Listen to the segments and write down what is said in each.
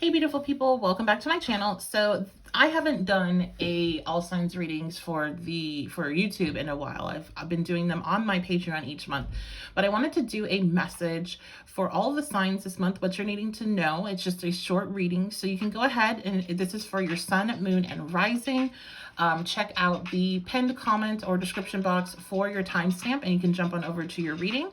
Hey beautiful people, welcome back to my channel. So I haven't done a all signs readings for YouTube in a while. I've been doing them on my Patreon each month, but I wanted to do a message for all the signs this month, what you're needing to know. It's just a short reading, so you can go ahead and this is for your sun, moon, and rising. Check out the pinned comment or description box for your timestamp, and you can jump on over to your reading.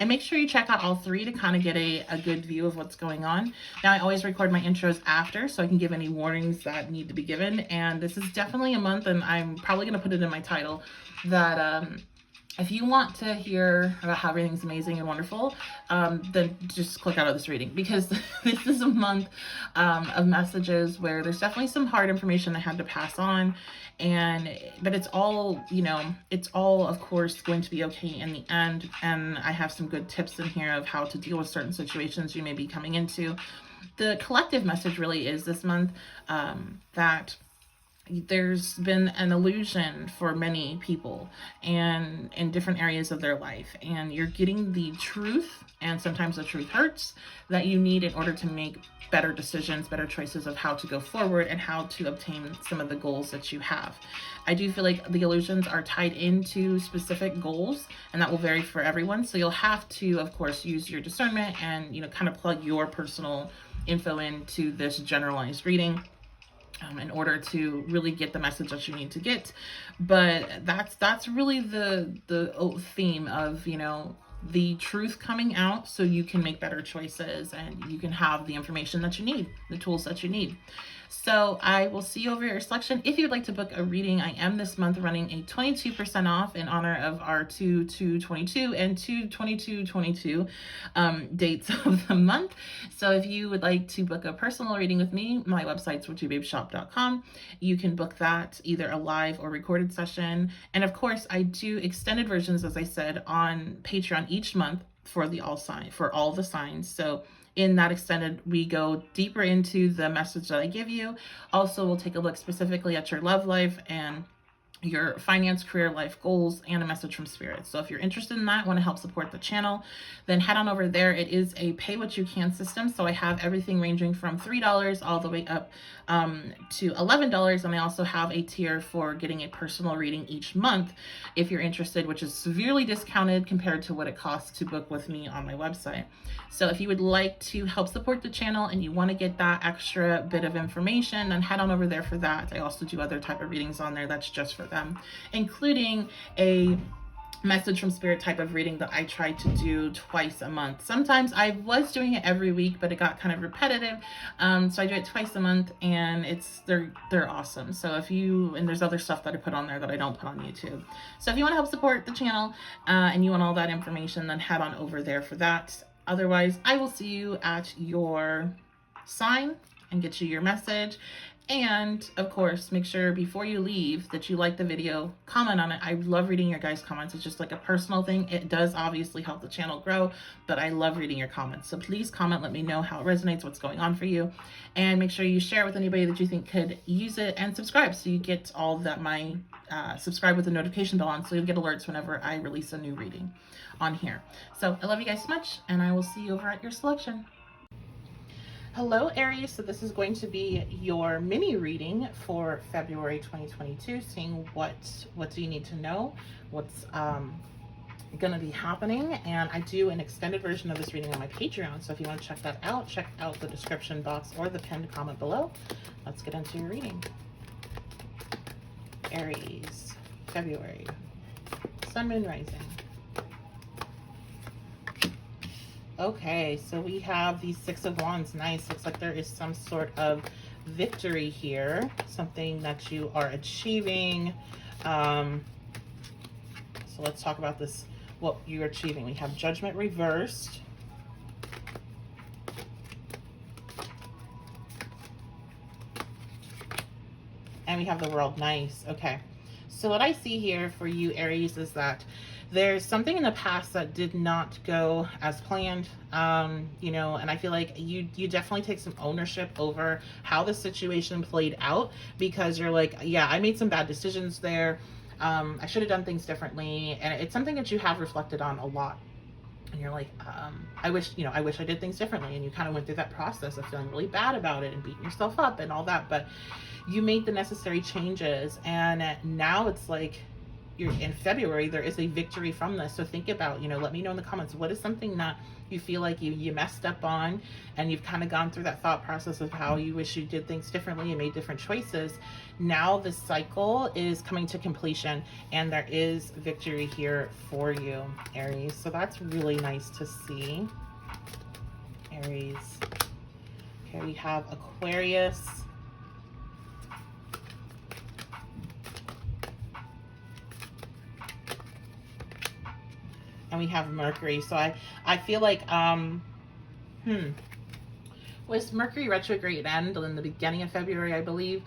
And make sure you check out all three to kind of get a good view of what's going on. Now, I always record my intros after, so I can give any warnings that need to be given. And this is definitely a month, and I'm probably going to put it in my title, that if you want to hear about how everything's amazing and wonderful, then just click out of this reading, because this is a month of messages where there's definitely some hard information I had to pass on. But it's all, it's all, of course, going to be okay in the end. And I have some good tips in here of how to deal with certain situations you may be coming into. The collective message really is this month that there's been an illusion for many people and in different areas of their life, and you're getting the truth, and sometimes the truth hurts, that you need in order to make better decisions, better choices of how to go forward and how to obtain some of the goals that you have. I do feel like the illusions are tied into specific goals, and that will vary for everyone, so you'll have to, of course, use your discernment and kind of plug your personal info into this generalized reading in order to really get the message that you need to get. But that's really the theme of the truth coming out, so you can make better choices and you can have the information that you need, the tools that you need. So I will see you over your selection. If you'd like to book a reading, I am this month running a 22% off in honor of our 2/2/22 and 2/22/22 dates of the month. So if you would like to book a personal reading with me, my website's witchybabeshop.com. You can book that either a live or recorded session. And of course, I do extended versions, as I said, on Patreon each month for all the signs. So in that extended, we go deeper into the message that I give you. Also, we'll take a look specifically at your love life and your finance, career, life goals, and a message from spirit. So if you're interested in that, want to help support the channel, then head on over there. It is a pay what you can system. So I have everything ranging from $3 all the way up to $11. And I also have a tier for getting a personal reading each month if you're interested, which is severely discounted compared to what it costs to book with me on my website. So if you would like to help support the channel and you want to get that extra bit of information, then head on over there for that. I also do other type of readings on there that's just for them, including a message from spirit type of reading that I try to do twice a month. Sometimes I was doing it every week, but it got kind of repetitive. So I do it twice a month, and they're awesome. So and there's other stuff that I put on there that I don't put on YouTube. So if you want to help support the channel and you want all that information, then head on over there for that. Otherwise, I will see you at your sign and get you your message. And of course, make sure before you leave that you like the video, comment on it. I love reading your guys' comments. It's just like a personal thing. It does obviously help the channel grow, but I love reading your comments. So please comment, let me know how it resonates, what's going on for you. And make sure you share it with anybody that you think could use it, and subscribe so you get all that subscribe with the notification bell on, so you'll get alerts whenever I release a new reading on here. So I love you guys so much, and I will see you over at your selection. Hello Aries, so this is going to be your mini reading for February 2022, seeing what do you need to know, what's going to be happening. And I do an extended version of this reading on my Patreon, so if you want to check that out, check out the description box or the pinned comment below. Let's get into your reading. Aries, February, Sun, Moon, Rising. Okay, so we have the Six of Wands. Nice. Looks like there is some sort of victory here, something that you are achieving. So let's talk about this, what you're achieving. We have Judgment reversed. And we have the World. Nice. Okay. So what I see here for you, Aries, is that there's something in the past that did not go as planned, and I feel like you definitely take some ownership over how the situation played out, because you're like, yeah, I made some bad decisions there. I should have done things differently. And it's something that you have reflected on a lot. and you're like, I wish I did things differently. And you kind of went through that process of feeling really bad about it and beating yourself up and all that. But you made the necessary changes. And now it's like, you're in February, there is a victory from this. So think about, let me know in the comments, what is something that you feel like you messed up on, and you've kind of gone through that thought process of how you wish you did things differently and made different choices. Now this cycle is coming to completion, and there is victory here for you, Aries. So that's really nice to see, Aries. Okay, we have Aquarius. And we have Mercury. So I feel like, was Mercury retrograde end in the beginning of February, I believe.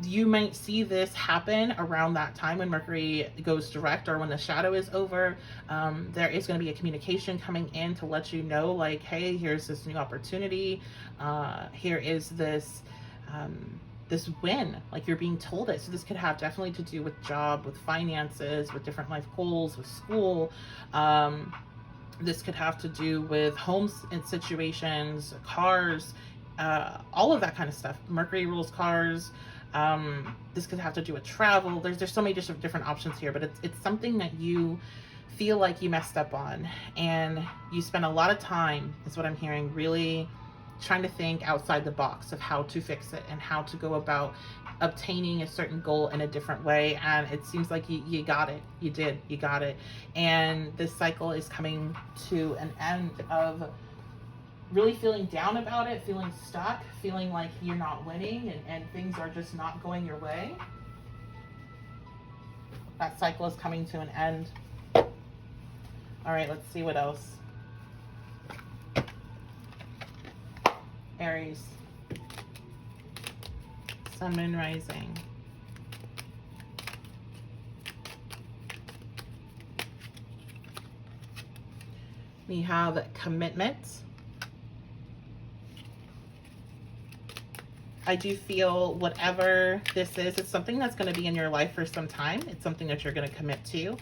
You might see this happen around that time when Mercury goes direct, or when the shadow is over. There is going to be a communication coming in to let you know, like, hey, here's this new opportunity. Here is this this win, like you're being told it. So this could have definitely to do with job, with finances, with different life goals, with school. This could have to do with homes and situations, cars, all of that kind of stuff. Mercury rules cars. This could have to do with travel. There's so many different options here, but it's something that you feel like you messed up on, and you spend a lot of time, is what I'm hearing, really trying to think outside the box of how to fix it and how to go about obtaining a certain goal in a different way. And it seems like you got it. You got it. And this cycle is coming to an end of really feeling down about it, feeling stuck, feeling like you're not winning, and things are just not going your way. That cycle is coming to an end. All right, let's see what else. Aries, Sun, Moon, Rising. We have commitment. I do feel whatever this is, it's something that's going to be in your life for some time. It's something that you're going to commit to.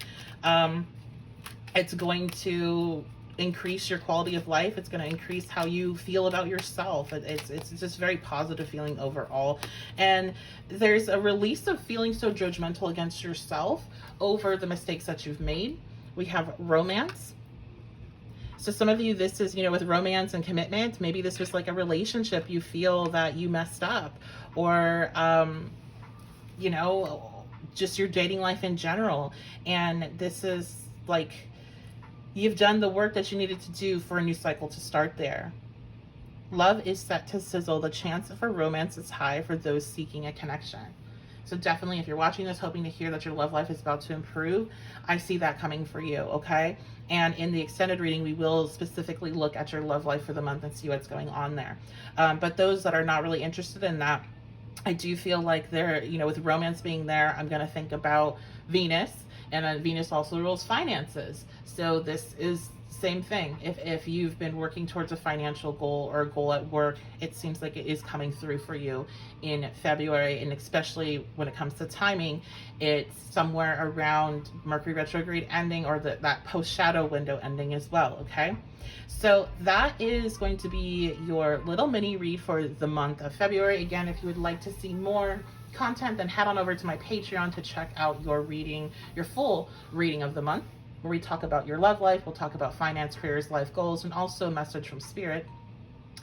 It's going to increase your quality of life. It's going to increase how you feel about yourself. It's just very positive feeling overall. And there's a release of feeling so judgmental against yourself over the mistakes that you've made. We have romance. So some of you, this is, with romance and commitment, maybe this was like a relationship you feel that you messed up, or, just your dating life in general. And this is like, you've done the work that you needed to do for a new cycle to start there. Love is set to sizzle. The chance for romance is high for those seeking a connection. So definitely, if you're watching this hoping to hear that your love life is about to improve, I see that coming for you, okay? And in the extended reading, we will specifically look at your love life for the month and see what's going on there. But those that are not really interested in that, I do feel like they're, with romance being there, I'm going to think about Venus. And then Venus also rules finances. So this is same thing. If you've been working towards a financial goal or a goal at work, it seems like it is coming through for you in February. And especially when it comes to timing, it's somewhere around Mercury retrograde ending, or that post-shadow window ending as well, okay? So that is going to be your little mini read for the month of February. Again, if you would like to see more content, then head on over to my Patreon to check out your reading, your full reading of the month, where we talk about your love life, we'll talk about finance, careers, life goals, and also a message from spirit.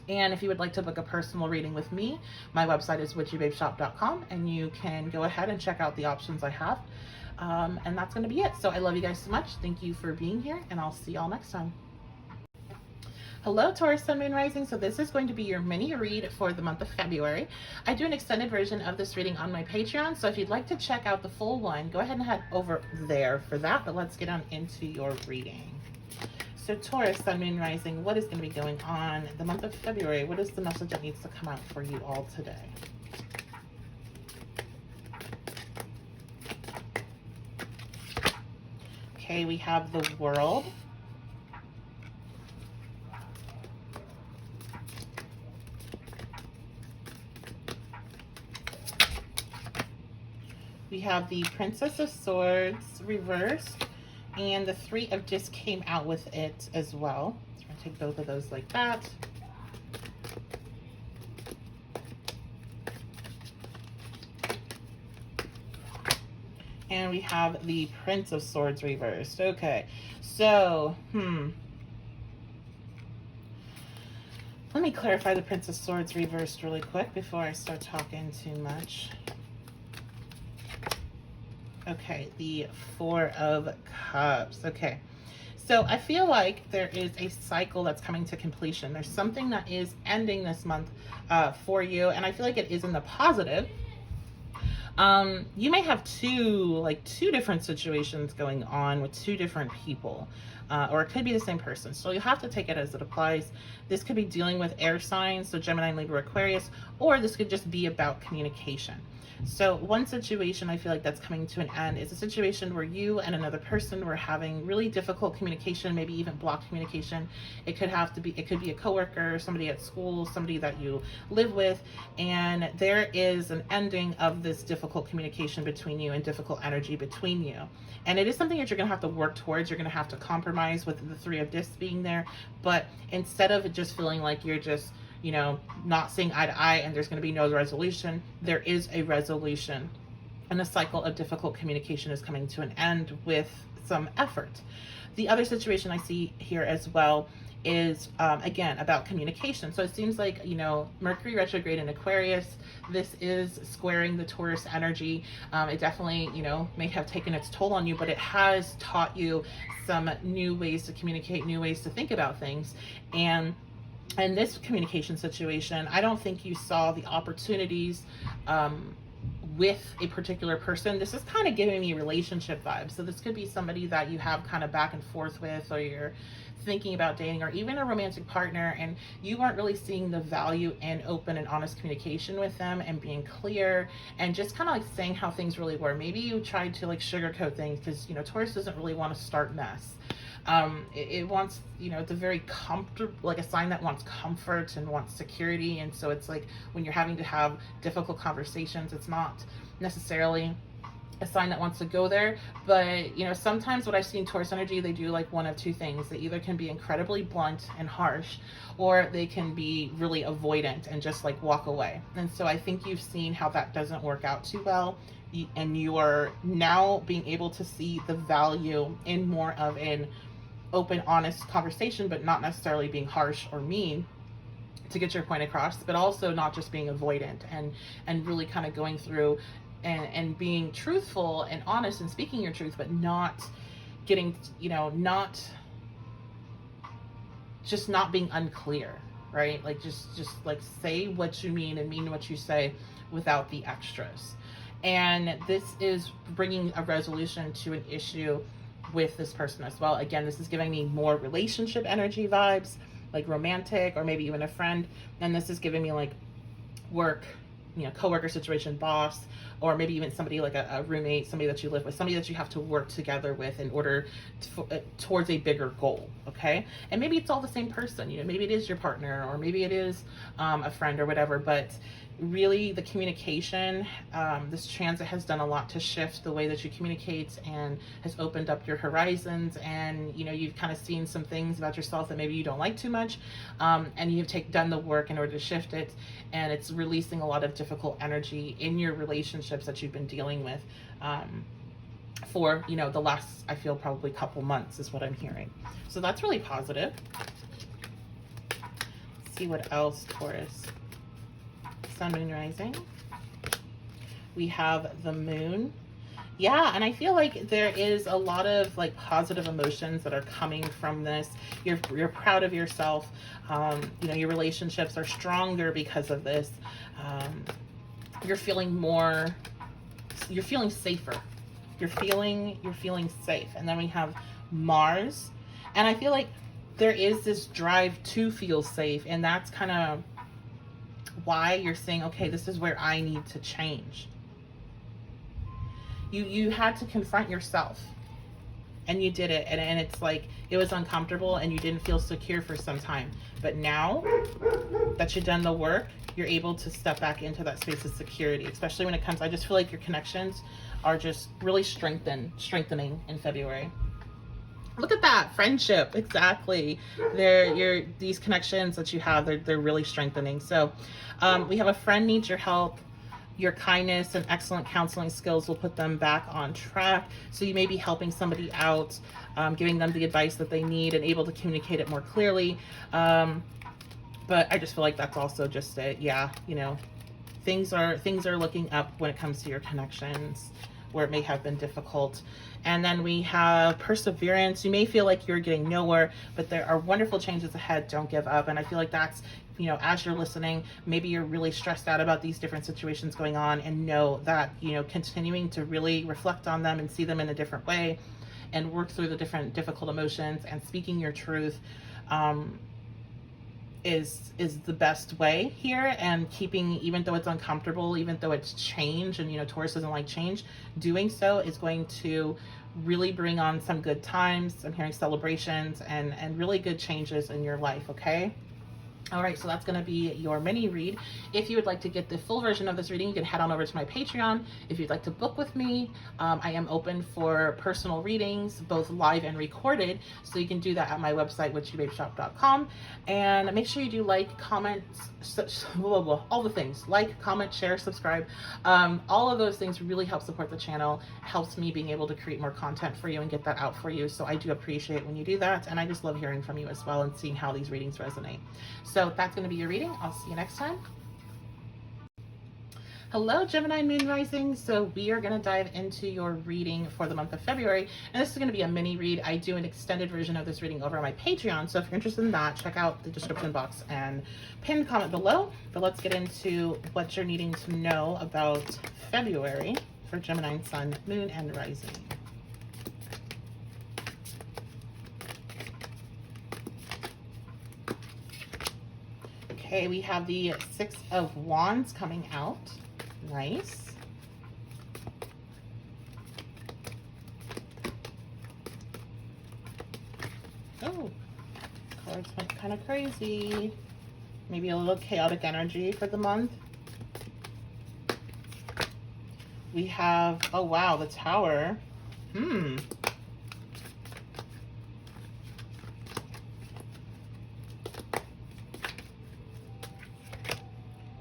And if you would like to book a personal reading with me, my website is witchybabeshop.com, and you can go ahead and check out the options I have. And that's going to be it. So I love you guys so much. Thank you for being here, and I'll see y'all next time. Hello, Taurus, Sun, Moon, Rising. So this is going to be your mini read for the month of February. I do an extended version of this reading on my Patreon, so if you'd like to check out the full one, go ahead and head over there for that. But let's get on into your reading. So Taurus, Sun, Moon, Rising, what is going to be going on the month of February? What is the message that needs to come out for you all today? Okay, we have the World. We have the Princess of Swords reversed, And the Three of Discs came out with it as well. So I'm going to take both of those like that. And we have the Prince of Swords reversed. Okay, so, let me clarify the Prince of Swords reversed really quick before I start talking too much. Okay, the Four of Cups. Okay, so I feel like there is a cycle that's coming to completion. There's something that is ending this month for you, and I feel like it is in the positive. You may have two different situations going on with two different people, or it could be the same person. So you have to take it as it applies. This could be dealing with air signs, so Gemini, Libra, Aquarius, or this could just be about communication. So one situation I feel like that's coming to an end is a situation where you and another person were having really difficult communication, maybe even blocked communication. It could be a coworker, somebody at school, somebody that you live with, and there is an ending of this difficult communication between you and difficult energy between you. And it is something that you're going to have to work towards. You're going to have to compromise with the Three of Discs being there, but instead of it just feeling like you're just not seeing eye to eye and there's going to be no resolution, there is a resolution, and a cycle of difficult communication is coming to an end with some effort. The other situation I see here as well is again about communication. So it seems like Mercury retrograde in Aquarius, this is squaring the Taurus energy. It definitely may have taken its toll on you, but it has taught you some new ways to communicate, new ways to think about things. And in this communication situation, I don't think you saw the opportunities with a particular person. This is kind of giving me relationship vibes. So this could be somebody that you have kind of back and forth with, or you're thinking about dating, or even a romantic partner, and you weren't really seeing the value in open and honest communication with them and being clear and just kind of like saying how things really were. Maybe you tried to like sugarcoat things because Taurus doesn't really want to start mess. It wants, it's a very comfortable, like a sign that wants comfort and wants security. And so it's like when you're having to have difficult conversations, it's not necessarily a sign that wants to go there. But, sometimes what I've seen Taurus energy, they do like one of two things. They either can be incredibly blunt and harsh, or they can be really avoidant and just like walk away. And so I think you've seen how that doesn't work out too well. And you are now being able to see the value in more of an open, honest conversation, but not necessarily being harsh or mean to get your point across, but also not just being avoidant and really kind of going through and being truthful and honest and speaking your truth, but not getting, not being unclear, right? Like just like say what you mean and mean what you say without the extras. And this is bringing a resolution to an issue with this person as well. Again, this is giving me more relationship energy vibes, like romantic or maybe even a friend. And this is giving me like work, coworker situation, boss, or maybe even somebody like a roommate, somebody that you live with, somebody that you have to work together with in order towards a bigger goal. Okay. And maybe it's all the same person, maybe it is your partner, or maybe it is a friend or whatever, but really the communication, this transit has done a lot to shift the way that you communicate and has opened up your horizons. And you've kind of seen some things about yourself that maybe you don't like too much, and you've done the work in order to shift it, and it's releasing a lot of difficult energy in your relationships that you've been dealing with for the last, I feel, probably couple months is what I'm hearing. So that's really positive. Let's see what else, Taurus. Sun, moon, rising. We have the moon. Yeah, and I feel like there is a lot of like positive emotions that are coming from this. You're proud of yourself. Your relationships are stronger because of this. You're feeling safer. You're feeling safe. And then we have Mars. And I feel like there is this drive to feel safe, and that's kind of why you're saying, okay, this is where I need to change. You had to confront yourself, and you did it, and it's like it was uncomfortable and you didn't feel secure for some time, but now that you've done the work, you're able to step back into that space of security, especially when it comes, I just feel like your connections are just really strengthening in February. Look at that, friendship, exactly. These connections that you have, they're really strengthening. So we have a friend needs your help. Your kindness and excellent counseling skills will put them back on track. So you may be helping somebody out, giving them the advice that they need and able to communicate it more clearly. But I just feel like that's also just it. Yeah, you know, things are looking up when it comes to your connections where it may have been difficult. And then we have perseverance. You may feel like you're getting nowhere, but there are wonderful changes ahead. Don't give up. And I feel like that's, you know, as you're listening, maybe you're really stressed out about these different situations going on, and know that, you know, continuing to really reflect on them and see them in a different way and work through the different difficult emotions and speaking your truth, is the best way here. And keeping, even though it's uncomfortable, even though it's change, and you know Taurus doesn't like change, doing so is going to really bring on some good times. I'm hearing celebrations and really good changes in your life. Okay. All right, so that's going to be your mini read. If you would like to get the full version of this reading, you can head on over to my Patreon. If you'd like to book with me, I am open for personal readings, both live and recorded. So you can do that at my website, witchybabeshop.com. And make sure you do like, comment, all the things. Like, comment, share, subscribe. All of those things really help support the channel, helps me being able to create more content for you and get that out for you. So I do appreciate when you do that. And I just love hearing from you as well and seeing how these readings resonate. So that's going to be your reading. I'll see you next time. Hello, Gemini Moon Rising. So we are going to dive into your reading for the month of February. And this is going to be a mini read. I do an extended version of this reading over on my Patreon. So if you're interested in that, check out the description box and pinned comment below. But let's get into what you're needing to know about February for Gemini Sun, Moon, and Rising. Okay, we have the Six of Wands coming out. Nice. Oh, cards went kind of crazy. Maybe a little chaotic energy for the month. We have, oh wow, the Tower.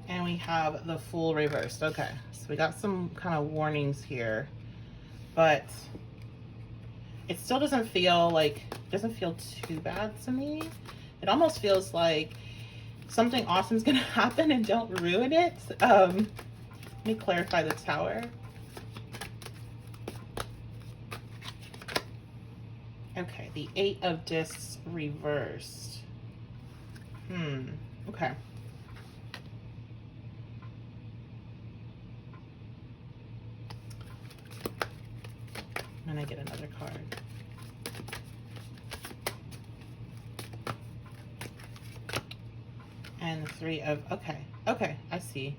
And we have the Fool reversed. Okay, so we got some kind of warnings here, but it still doesn't feel too bad to me. It almost feels like something awesome is gonna happen, and don't ruin it. Let me clarify the Tower. Okay, the Eight of Discs reversed. Okay. And I get another card. And the Three of, okay, I see.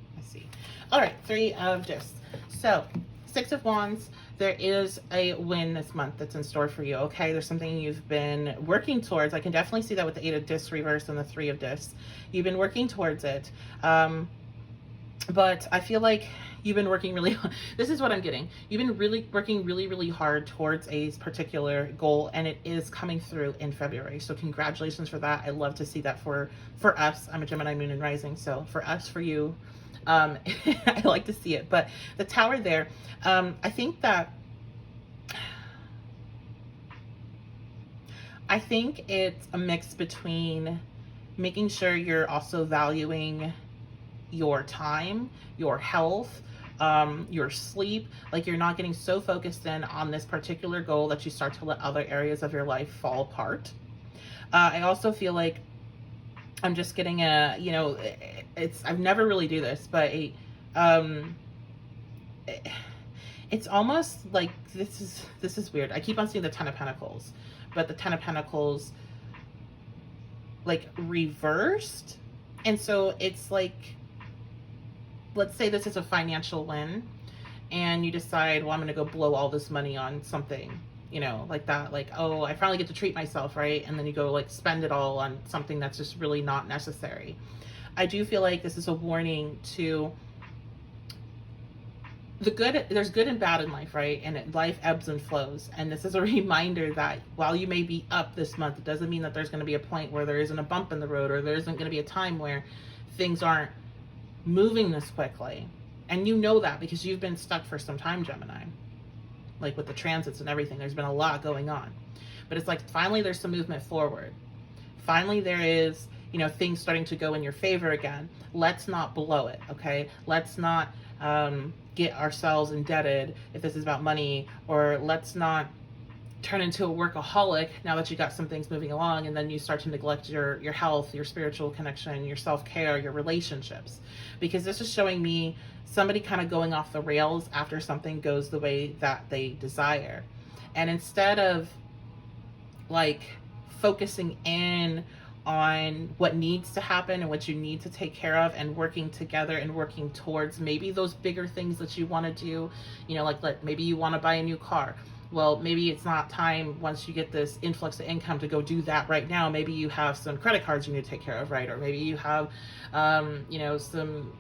All right, Three of Discs. So, Six of Wands, there is a win this month that's in store for you, okay? There's something you've been working towards. I can definitely see that with the Eight of Discs reversed and the Three of Discs. You've been working towards it. But I feel like you've been working really, this is what I'm getting. You've been working really hard towards a particular goal, and it is coming through in February. So congratulations for that. I love to see that for us. I'm a Gemini Moon and Rising. So for us, for you, I like to see it. But the Tower there, I think it's a mix between making sure you're also valuing your time, your health, your sleep. Like, you're not getting so focused in on this particular goal that you start to let other areas of your life fall apart. I also feel like I'm just getting I've never really do this, but it's almost like this is weird. I keep on seeing the Ten of Pentacles, but the Ten of Pentacles like reversed. And so it's like, let's say this is a financial win and you decide, well, I'm going to go blow all this money on something, you know, like that, like, oh, I finally get to treat myself, right? And then you go like spend it all on something that's just really not necessary. I do feel like this is a warning to there's good and bad in life, right? And life ebbs and flows. And this is a reminder that while you may be up this month, it doesn't mean that there's going to be a point where there isn't a bump in the road, or there isn't going to be a time where things aren't moving this quickly. And you know that because you've been stuck for some time, Gemini. Like with the transits and everything, there's been a lot going on. But it's like finally there's some movement forward. Finally there is, you know, things starting to go in your favor again. Let's not blow it, okay? Let's not get ourselves indebted if this is about money, or let's not turn into a workaholic now that you got some things moving along, and then you start to neglect your health, your spiritual connection, your self-care, your relationships. Because this is showing me somebody kind of going off the rails after something goes the way that they desire. And instead of like focusing in on what needs to happen and what you need to take care of, and working together and working towards maybe those bigger things that you want to do, you know, like maybe you want to buy a new car. Well, maybe it's not time once you get this influx of income to go do that right now. Maybe you have some credit cards you need to take care of, right? Or maybe you have, you know, some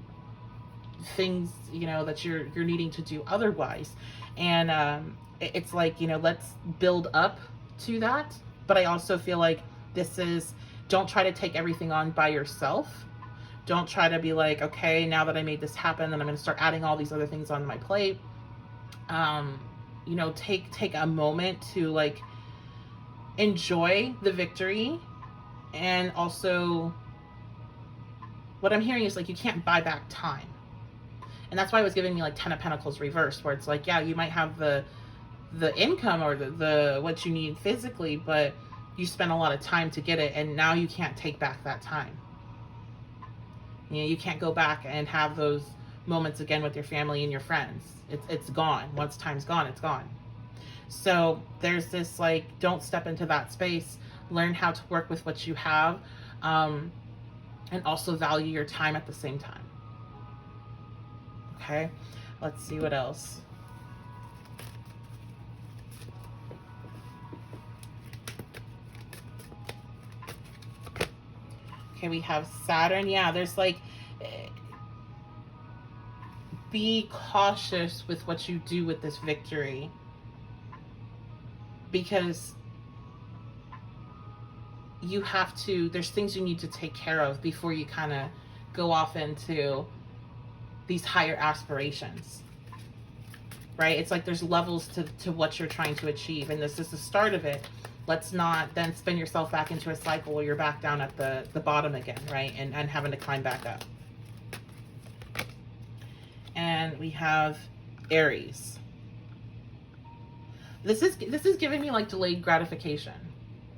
things, you know, that you're needing to do otherwise. And it's like, you know, let's build up to that. But I also feel like this is, don't try to take everything on by yourself. Don't try to be like, okay, now that I made this happen, then I'm going to start adding all these other things on my plate. You know, take a moment to like enjoy the victory. And also what I'm hearing is like, you can't buy back time. And that's why it was giving me like 10 of Pentacles reversed, where it's like, yeah, you might have the income or the what you need physically, but you spend a lot of time to get it, and now you can't take back that time. You know, you can't go back and have those moments again with your family and your friends. It's gone. Once time's gone, it's gone. So there's this like, don't step into that space. Learn how to work with what you have, and also value your time at the same time. Okay, let's see what else. Okay, we have Saturn. Yeah, there's like, be cautious with what you do with this victory, because you have to, there's things you need to take care of before you kind of go off into these higher aspirations, right? It's like there's levels to what you're trying to achieve, and this is the start of it. Let's not then spin yourself back into a cycle where you're back down at the bottom again, right? And having to climb back up. And we have Aries. This is giving me like delayed gratification.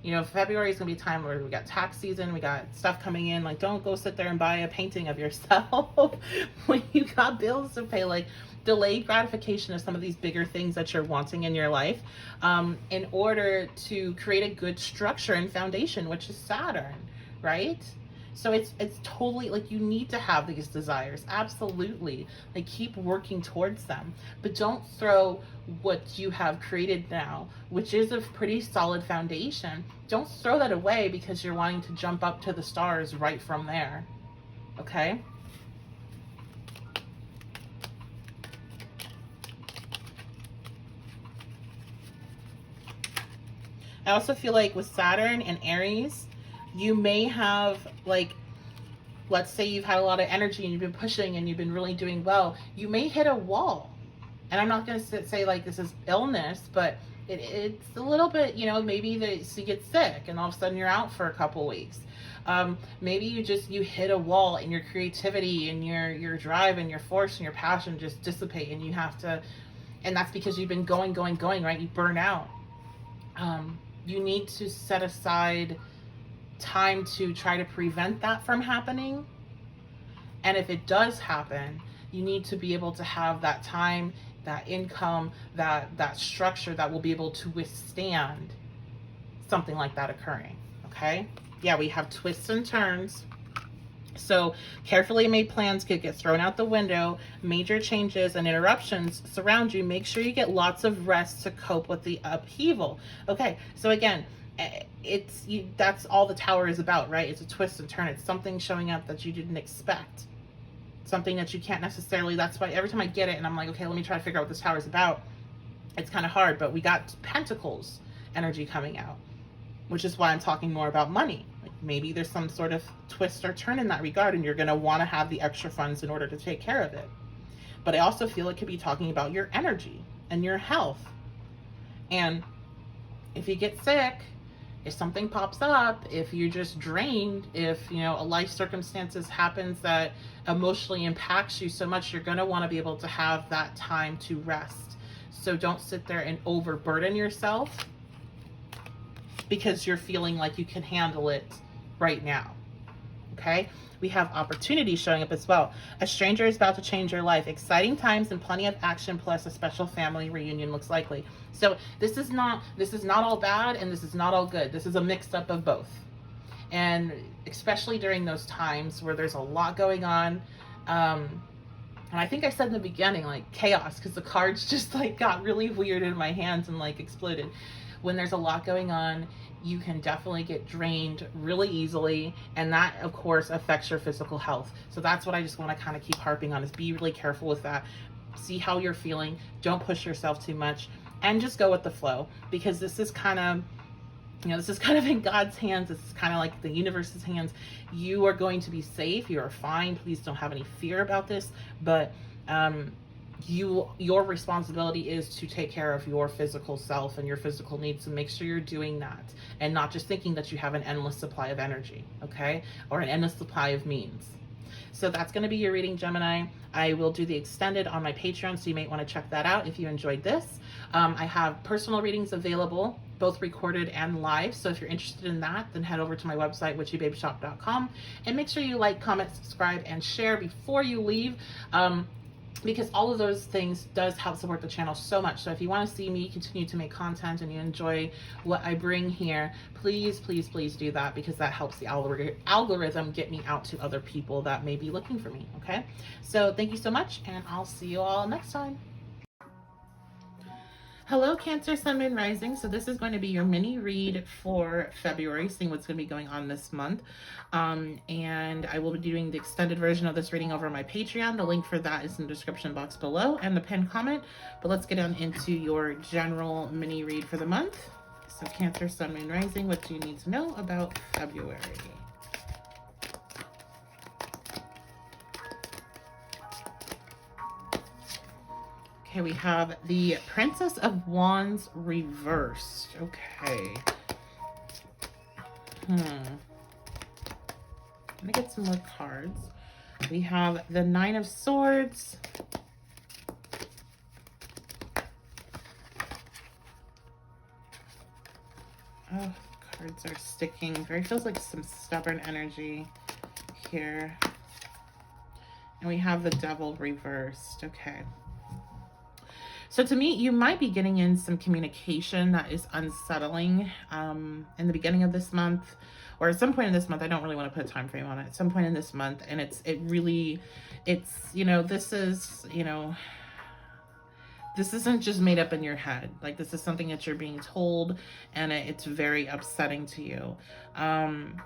You know, February is gonna be a time where we got tax season, we got stuff coming in. Like, don't go sit there and buy a painting of yourself when you got bills to pay. Like, delayed gratification of some of these bigger things that you're wanting in your life, in order to create a good structure and foundation, which is Saturn, right? So it's totally like, you need to have these desires, absolutely. Like, keep working towards them, but don't throw what you have created now, which is a pretty solid foundation. Don't throw that away because you're wanting to jump up to the stars right from there. Okay? I also feel like with Saturn and Aries, you may have, like, let's say you've had a lot of energy and you've been pushing and you've been really doing well. You may hit a wall. And I'm not going to say like this is illness, but it's a little bit, you know, maybe you get sick and all of a sudden you're out for a couple weeks. Maybe you hit a wall and your creativity and your drive and your force and your passion just dissipate, and you have to, and that's because you've been going, right? You burn out. You need to set aside time to try to prevent that from happening. And if it does happen, you need to be able to have that time, that income, that structure that will be able to withstand something like that occurring. Okay? Yeah, we have twists and turns. So carefully made plans could get thrown out the window. Major changes and interruptions surround you. Make sure you get lots of rest to cope with the upheaval. Okay, so again, that's all the Tower is about, right? It's a twist and turn. It's something showing up that you didn't expect. something that you can't necessarily, that's why every time I get it and I'm like, okay, let me try to figure out what this tower is about, it's kind of hard. But we got Pentacles energy coming out, which is why I'm talking more about money. Like maybe there's some sort of twist or turn in that regard, and you're going to want to have the extra funds in order to take care of it. But I also feel it could be talking about your energy and your health. And if you get sick, if something pops up, if you're just drained, if, you know, a life circumstances happens that emotionally impacts you so much, you're going to want to be able to have that time to rest. So don't sit there and overburden yourself because you're feeling like you can handle it right now. Okay? We have opportunity showing up as well. A stranger is about to change your life. Exciting times and plenty of action, plus a special family reunion looks likely. So this is not all bad and this is not all good. This is a mix up of both. And especially during those times where there's a lot going on. And I think I said in the beginning, like chaos, because the cards just like got really weird in my hands and like exploded. When there's a lot going on, you can definitely get drained really easily, and that of course affects your physical health. So that's what I just want to kind of keep harping on, is be really careful with that. See how you're feeling, don't push yourself too much, and just go with the flow, because this is kind of, you know, this is kind of in God's hands. This is kind of like the universe's hands. You are going to be safe, you are fine. Please don't have any fear about this, but your responsibility is to take care of your physical self and your physical needs, so make sure you're doing that and not just thinking that you have an endless supply of energy, okay, or an endless supply of means. So that's going to be your reading, Gemini. I will do the extended on my Patreon, so you might want to check that out if you enjoyed this. I have personal readings available, both recorded and live. So if you're interested in that, then head over to my website, witchybabeshop.com, and make sure you like, comment, subscribe, and share before you leave. Because all of those things does help support the channel so much. So if you want to see me continue to make content and you enjoy what I bring here, please, please, please do that, because that helps the algorithm get me out to other people that may be looking for me, okay? So thank you so much, and I'll see you all next time. Hello, Cancer, Sun, Moon, Rising. So this is going to be your mini read for February, seeing what's going to be going on this month. And I will be doing the extended version of this reading over on my Patreon. The link for that is in the description box below and the pinned comment. But let's get on into your general mini read for the month. So Cancer, Sun, Moon, Rising, what do you need to know about February? Okay, we have the Princess of Wands reversed. Okay. I'm gonna get some more cards. We have the Nine of Swords. Oh, cards are sticking. Very feels like some stubborn energy here. And we have the Devil reversed. Okay. So to me, you might be getting in some communication that is unsettling in the beginning of this month, or at some point in this month. I don't really want to put a time frame on it. At some point in this month, and it's you know, this is, you know, this isn't just made up in your head. Like, this is something that you're being told, and it's very upsetting to you.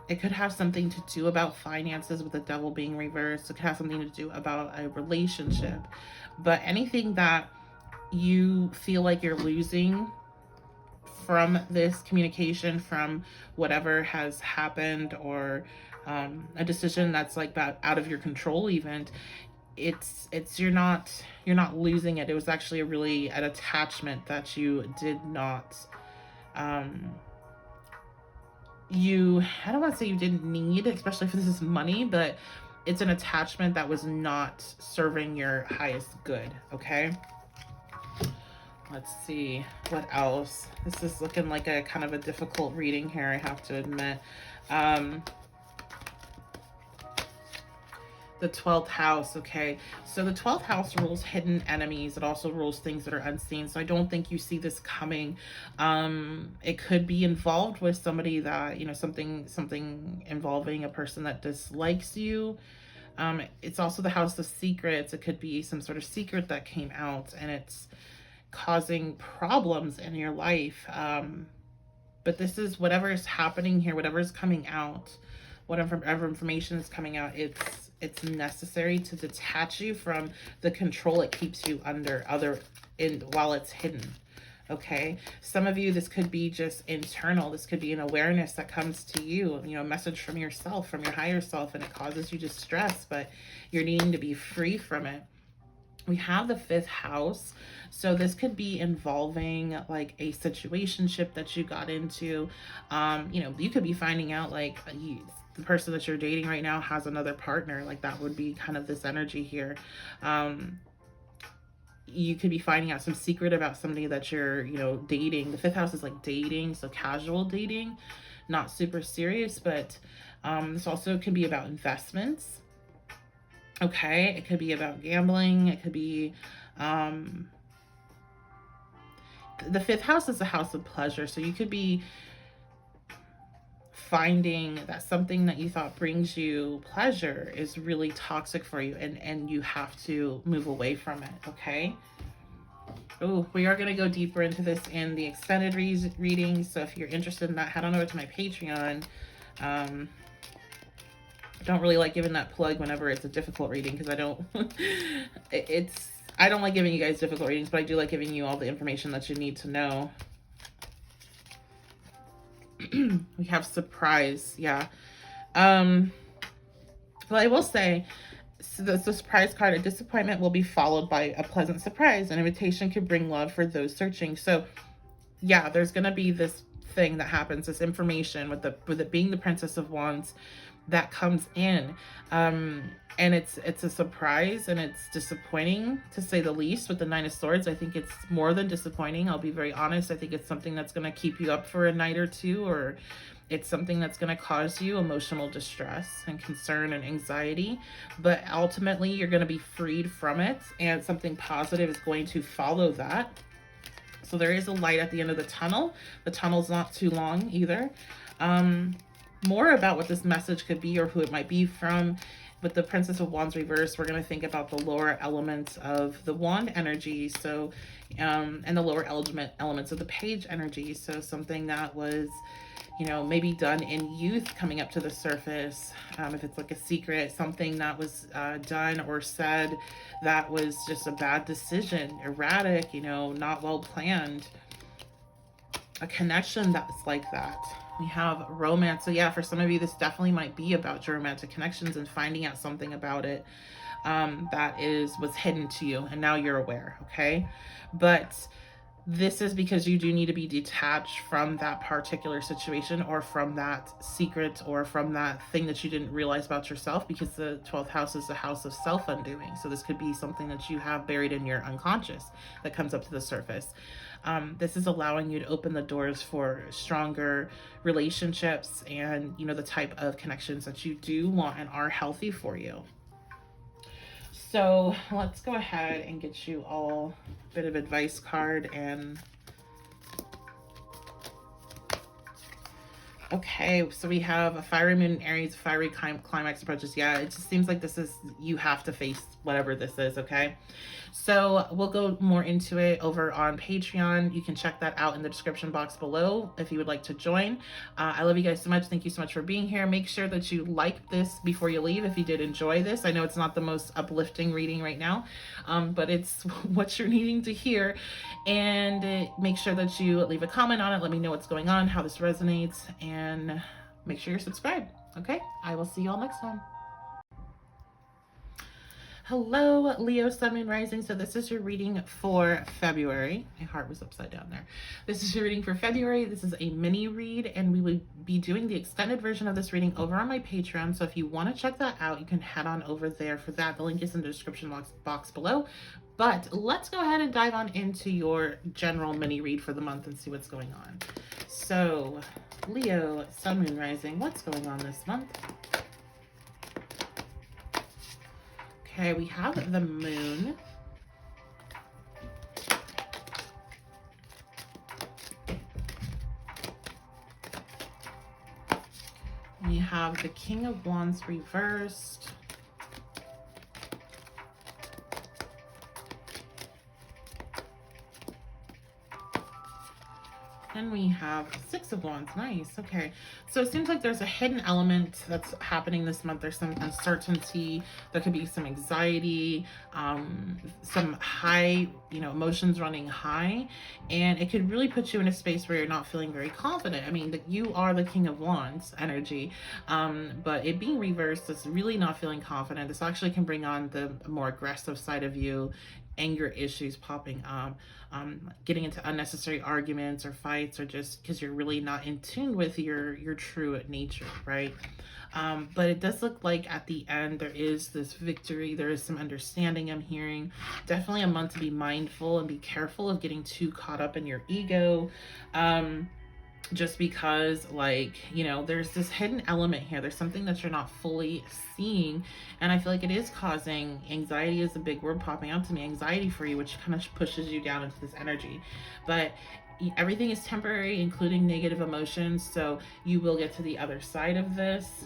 It could have something to do about finances with the Devil being reversed. It could have something to do about a relationship, but anything that you feel like you're losing from this communication, from whatever has happened, or a decision that's like out of your control, even, it's you're not losing it. It was actually an attachment that you did not I don't want to say you didn't need, especially if this is money, but it's an attachment that was not serving your highest good. Okay, let's see what else. This is looking like a kind of a difficult reading here, I have to admit. The 12th house. Okay, so the 12th house rules hidden enemies. It also rules things that are unseen. So I don't think you see this coming. It could be involved with somebody that, you know, something involving a person that dislikes you. It's also the house of secrets. It could be some sort of secret that came out and it's causing problems in your life. But this is whatever is happening here, whatever is coming out, whatever information is coming out, it's necessary to detach you from the control it keeps you under while it's hidden. Okay, some of you, this could be just internal. This could be an awareness that comes to you, you know, a message from yourself, from your higher self, and it causes you distress, but you're needing to be free from it. We have the 5th house. So this could be involving like a situationship that you got into. You know, you could be finding out like the person that you're dating right now has another partner. Like that would be kind of this energy here. You could be finding out some secret about somebody that you're, you know, dating. The 5th house is like dating, so casual dating, not super serious, but this also can be about investments. Okay, it could be about gambling. It could be the 5th house is a house of pleasure, so you could be finding that something that you thought brings you pleasure is really toxic for you, and you have to move away from it. Okay. Oh, we are going to go deeper into this in the extended reading, so if you're interested in that, head on over to my Patreon. Don't really like giving that plug whenever it's a difficult reading, because I don't I don't like giving you guys difficult readings, but I do like giving you all the information that you need to know. We have surprise. Yeah. Well, I will say, so the surprise card, a disappointment will be followed by a pleasant surprise. An invitation could bring love for those searching. So yeah, there's going to be this thing that happens, this information with it being the Princess of Wands that comes in. And it's a surprise, and it's disappointing to say the least. With the 9 of Swords, I think it's more than disappointing. I'll be very honest. I think it's something that's going to keep you up for a night or two, or it's something that's going to cause you emotional distress and concern and anxiety, but ultimately you're going to be freed from it, and something positive is going to follow that. So there is a light at the end of the tunnel. The tunnel's not too long either. More about what this message could be or who it might be from. With the Princess of Wands reverse, we're going to think about the lower elements of the wand energy. So, and the lower elements of the page energy. So something that was, you know, maybe done in youth coming up to the surface. If it's like a secret, something that was done or said that was just a bad decision, erratic, you know, not well planned. A connection that's like that. We have romance. So yeah, for some of you, this definitely might be about your romantic connections and finding out something about it that was hidden to you, and now you're aware. Okay, but this is because you do need to be detached from that particular situation, or from that secret, or from that thing that you didn't realize about yourself, because the 12th house is the house of self-undoing. So this could be something that you have buried in your unconscious that comes up to the surface. This is allowing you to open the doors for stronger relationships and, you know, the type of connections that you do want and are healthy for you. So let's go ahead and get you all a bit of advice card. And okay, so we have a fiery moon in Aries, fiery climax approaches. Yeah, it just seems like this is, you have to face whatever this is. Okay, so we'll go more into it over on Patreon. You can check that out in the description box below if you would like to join. I love you guys so much. Thank you so much for being here. Make sure that you like this before you leave if you did enjoy this. I know it's not the most uplifting reading right now, but it's what you're needing to hear. And make sure that you leave a comment on it. Let me know what's going on, how this resonates, and make sure you're subscribed. Okay, I will see you all next time. Hello, Leo, Sun, Moon, Rising. So this is your reading for February. My heart was upside down there. This is your reading for February. This is a mini read, and we will be doing the extended version of this reading over on my Patreon. So if you want to check that out, you can head on over there for that. The link is in the description box below. But let's go ahead and dive on into your general mini read for the month and see what's going on. So, Leo, Sun, Moon, Rising, what's going on this month? Okay, we have the moon. We have the King of Wands reversed. And we have Six of Wands. Nice. Okay. So it seems like there's a hidden element that's happening this month. There's some uncertainty. There could be some anxiety, some high, emotions running high. And it could really put you in a space where you're not feeling very confident. I mean, you are the King of Wands energy, but it being reversed is really not feeling confident. This actually can bring on the more aggressive side of you, anger issues popping up, getting into unnecessary arguments or fights, or just because you're really not in tune with your true nature, right? But it does look like at the end there is this victory. There is some understanding I'm hearing. Definitely a month to be mindful and be careful of getting too caught up in your ego. Just because, there's this hidden element here. There's something that you're not fully seeing, and I feel like it is causing anxiety. Is a big word popping out to me. Anxiety for you, which kind of pushes you down into this energy. But everything is temporary, including negative emotions, so you will get to the other side of this.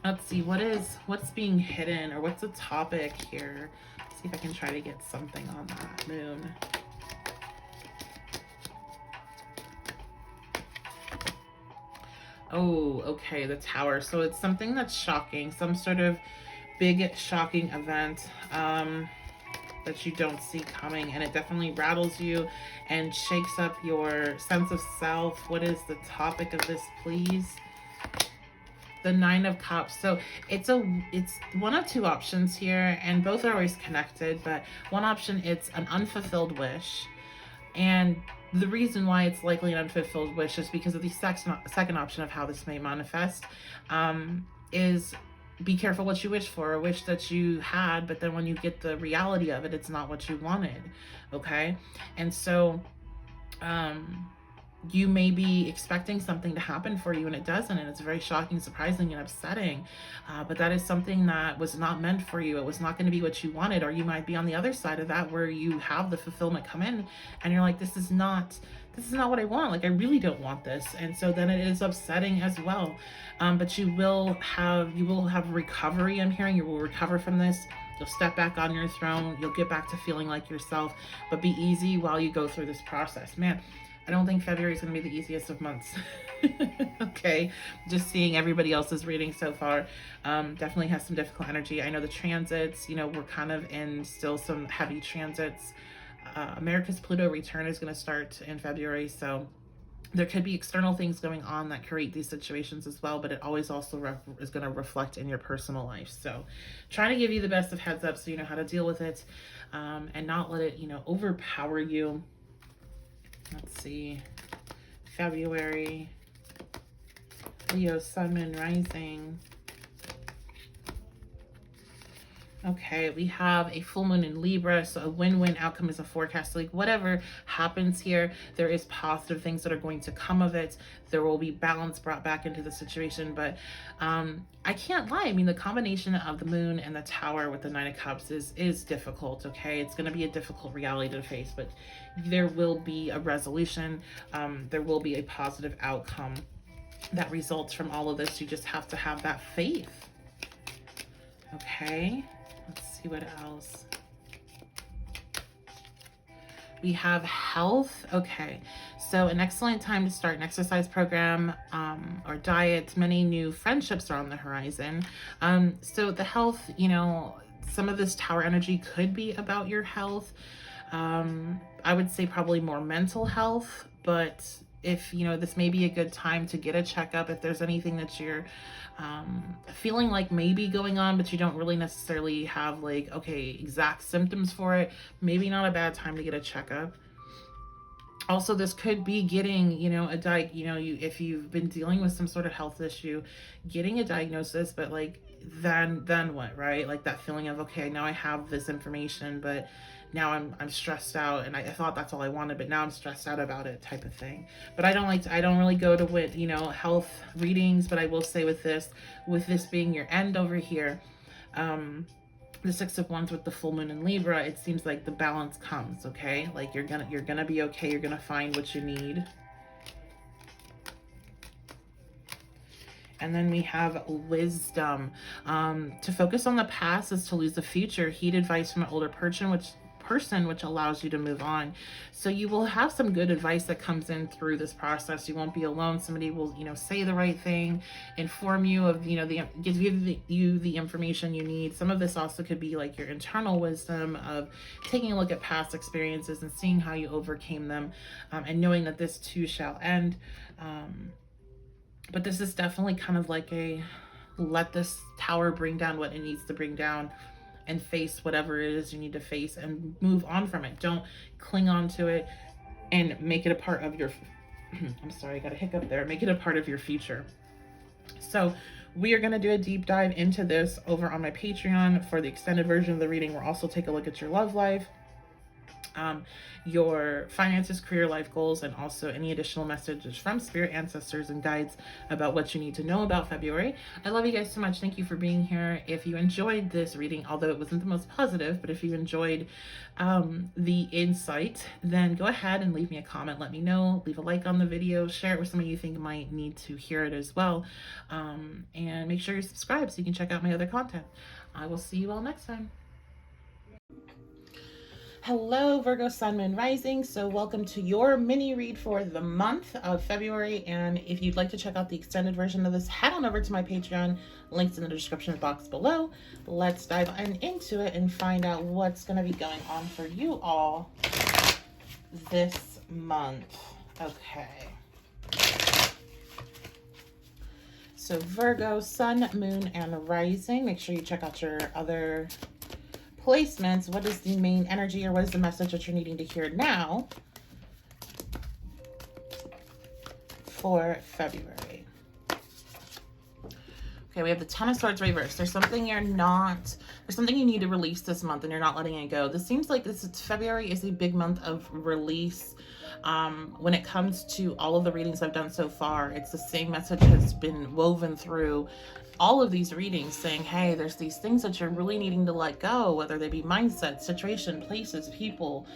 Let's see, what's being hidden, or what's the topic here? Let's see if I can try to get something on that moon. Oh, okay, the Tower. So it's something that's shocking, some sort of big shocking event that you don't see coming, and it definitely rattles you and shakes up your sense of self. What is the topic of this, please? The Nine of Cups. So it's one of two options here, and both are always connected, but one option, it's an unfulfilled wish. And the reason why it's likely an unfulfilled wish is because of the second option of how this may manifest, is be careful what you wish for, a wish that you had, but then when you get the reality of it, it's not what you wanted, okay? And so you may be expecting something to happen for you and it doesn't, and it's very shocking, surprising, and upsetting, but that is something that was not meant for you. It was not going to be what you wanted. Or you might be on the other side of that, where you have the fulfillment come in and you're like, this is not what I want. Like, I really don't want this. And so then it is upsetting as well. But you will have recovery. I'm hearing you will recover from this. You'll step back on your throne. You'll get back to feeling like yourself, but be easy while you go through this process. Man, I don't think February is going to be the easiest of months. Okay, just seeing everybody else's reading so far, definitely has some difficult energy. I know the transits, we're kind of in still some heavy transits. America's Pluto return is going to start in February, so there could be external things going on that create these situations as well, but it always also is going to reflect in your personal life. So trying to give you the best of heads up so you know how to deal with it, and not let it, overpower you. Let's see, February, Leo, Sun, Moon, Rising. Okay, we have a full moon in Libra, so a win-win outcome is a forecast. Like, whatever happens here, there is positive things that are going to come of it. There will be balance brought back into the situation, but I can't lie. I mean, the combination of the moon and the Tower with the Nine of Cups is difficult, okay? It's going to be a difficult reality to face, but there will be a resolution. There will be a positive outcome that results from all of this. You just have to have that faith, okay? Let's see what else. We have health. Okay, so an excellent time to start an exercise program or diet. Many new friendships are on the horizon. So the health, some of this Tower energy could be about your health. I would say probably more mental health, but if this may be a good time to get a checkup if there's anything that you're feeling like maybe going on, but you don't really necessarily have exact symptoms for it. Maybe not a bad time to get a checkup. Also, this could be getting, if you've been dealing with some sort of health issue, getting a diagnosis, but then what, right? Like that feeling of, okay, now I have this information, but now I'm stressed out, and I thought that's all I wanted, but now I'm stressed out about it, type of thing. But I don't really go to health readings, but I will say with this being your end over here, the Six of Wands with the full moon in Libra, it seems like the balance comes, okay? Like you're gonna be okay. You're gonna find what you need. And then we have wisdom. To focus on the past is to lose the future. Heed advice from an older person, person, which allows you to move on. So you will have some good advice that comes in through this process. You won't be alone. Somebody will, say the right thing, inform you of, give you the information you need. Some of this also could be like your internal wisdom of taking a look at past experiences and seeing how you overcame them, and knowing that this too shall end. But this is definitely kind of like a let this tower bring down what it needs to bring down and face whatever it is you need to face and move on from it. Don't cling on to it and make it a part of your, I'm sorry, I got a hiccup there. Make it a part of your future. So we are going to do a deep dive into this over on my Patreon for the extended version of the reading. We'll also take a look at your love life, your finances, career, life goals, and also any additional messages from spirit ancestors and guides about what you need to know about February. I love you guys so much. Thank you for being here. If you enjoyed this reading, although it wasn't the most positive, but if you enjoyed the insight, then go ahead and leave me a comment. Let me know. Leave a like on the video. Share it with somebody you think might need to hear it as well. And make sure you're subscribed so you can check out my other content. I will see you all next time. Hello, Virgo Sun, Moon, Rising. So welcome to your mini read for the month of February. And if you'd like to check out the extended version of this, head on over to my Patreon. Links in the description box below. Let's dive into it and find out what's going to be going on for you all this month. Okay. So Virgo, Sun, Moon, and Rising. Make sure you check out your other placements. What is the main energy, or what is the message that you're needing to hear now for February? Okay, we have the Ten of Swords reversed. There's something you need to release this month and you're not letting it go. This seems like February is a big month of release. When it comes to all of the readings I've done so far, it's the same message has been woven through all of these readings, saying, hey, there's these things that you're really needing to let go, whether they be mindset, situation, places, people,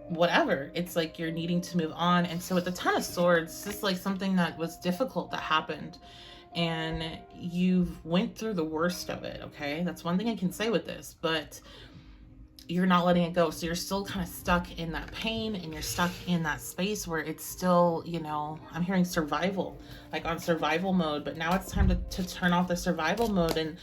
whatever. It's like you're needing to move on. And so with the Ten of Swords, this is like something that was difficult that happened, and you've went through the worst of it. Okay, that's one thing I can say with this, but you're not letting it go. So you're still kind of stuck in that pain, and you're stuck in that space where it's still, I'm hearing survival, like on survival mode, but now it's time to turn off the survival mode. And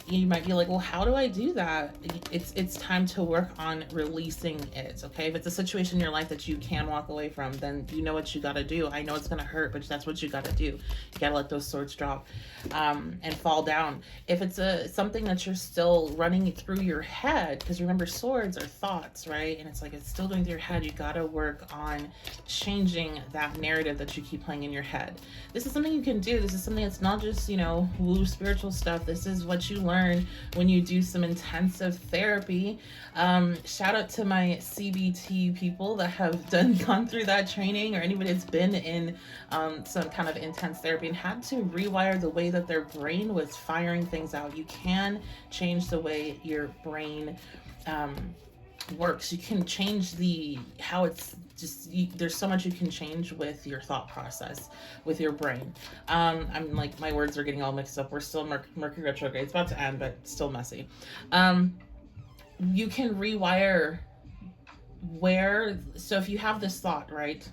you might be like, well, how do I do that? It's time to work on releasing it. Okay. If it's a situation in your life that you can walk away from, then you know what you got to do. I know it's going to hurt, but that's what you got to do. You got to let those swords drop, and fall down. If it's something that you're still running through your head, because remember, swords are thoughts, right? And it's like, it's still going through your head. You got to work on changing that narrative that you keep playing in your head. This is something you can do. This is something that's not just, woo spiritual stuff. This is what you learn when you do some intensive therapy. Shout out to my CBT people that have gone through that training, or anybody that's been in some kind of intense therapy and had to rewire the way that their brain was firing things out. You can change the way your brain works. You can change how it's just, there's so much you can change with your thought process, with your brain. I'm like, my words are getting all mixed up. We're still Mercury retrograde. It's about to end, but still messy. You can rewire so if you have this thought, right?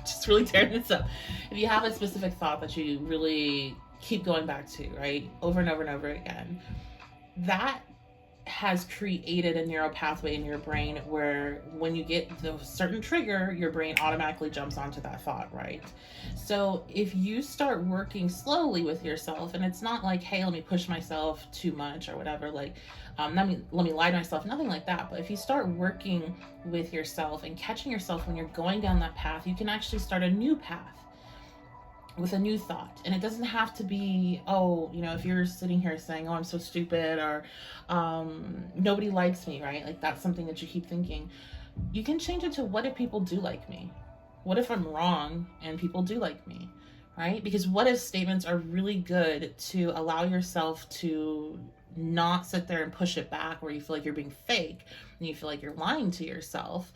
Just really tearing this up. If you have a specific thought that you really keep going back to, right? Over and over and over again, that has created a neural pathway in your brain where when you get the certain trigger, your brain automatically jumps onto that thought, right? So if you start working slowly with yourself, and it's not like, hey, let me push myself too much or whatever, like, let me lie to myself, nothing like that. But if you start working with yourself and catching yourself when you're going down that path, you can actually start a new path with a new thought. And it doesn't have to be, if you're sitting here saying, oh, I'm so stupid, or nobody likes me, right? Like, that's something that you keep thinking. You can change it to, what if people do like me? What if I'm wrong and people do like me, right? Because what if statements are really good to allow yourself to not sit there and push it back where you feel like you're being fake and you feel like you're lying to yourself.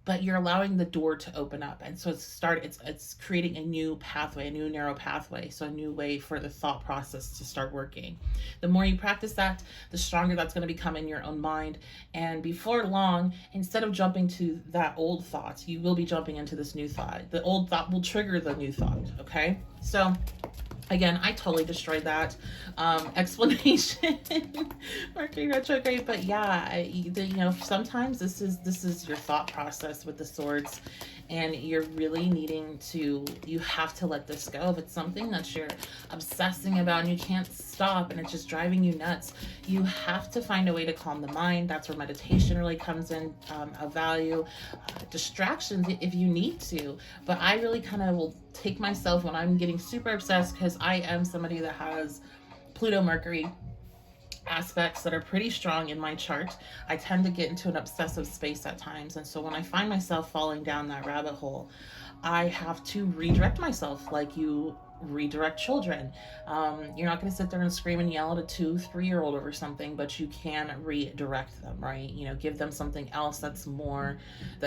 but you're allowing the door to open up. And so it's creating a new pathway, a new narrow pathway. So a new way for the thought process to start working. The more you practice that, the stronger that's going to become in your own mind. And before long, instead of jumping to that old thought, you will be jumping into this new thought. The old thought will trigger the new thought. Okay. So again, I totally destroyed that explanation. Mercury retrograde, but yeah, you know, sometimes this is your thought process with the swords, and you're really needing to, you have to let this go. If it's something that you're obsessing about and you can't stop and it's just driving you nuts, you have to find a way to calm the mind. That's where meditation really comes in of value. Distractions if you need to, but I really kind of will take myself when I'm getting super obsessed, because I am somebody that has Pluto Mercury aspects that are pretty strong in my chart. I tend to get into an obsessive space at times, and so when I find myself falling down that rabbit hole, I have to redirect myself like you redirect children. You're not going to sit there and scream and yell at a 2-3-year-old over something, but you can redirect them, right? You know, give them something else that's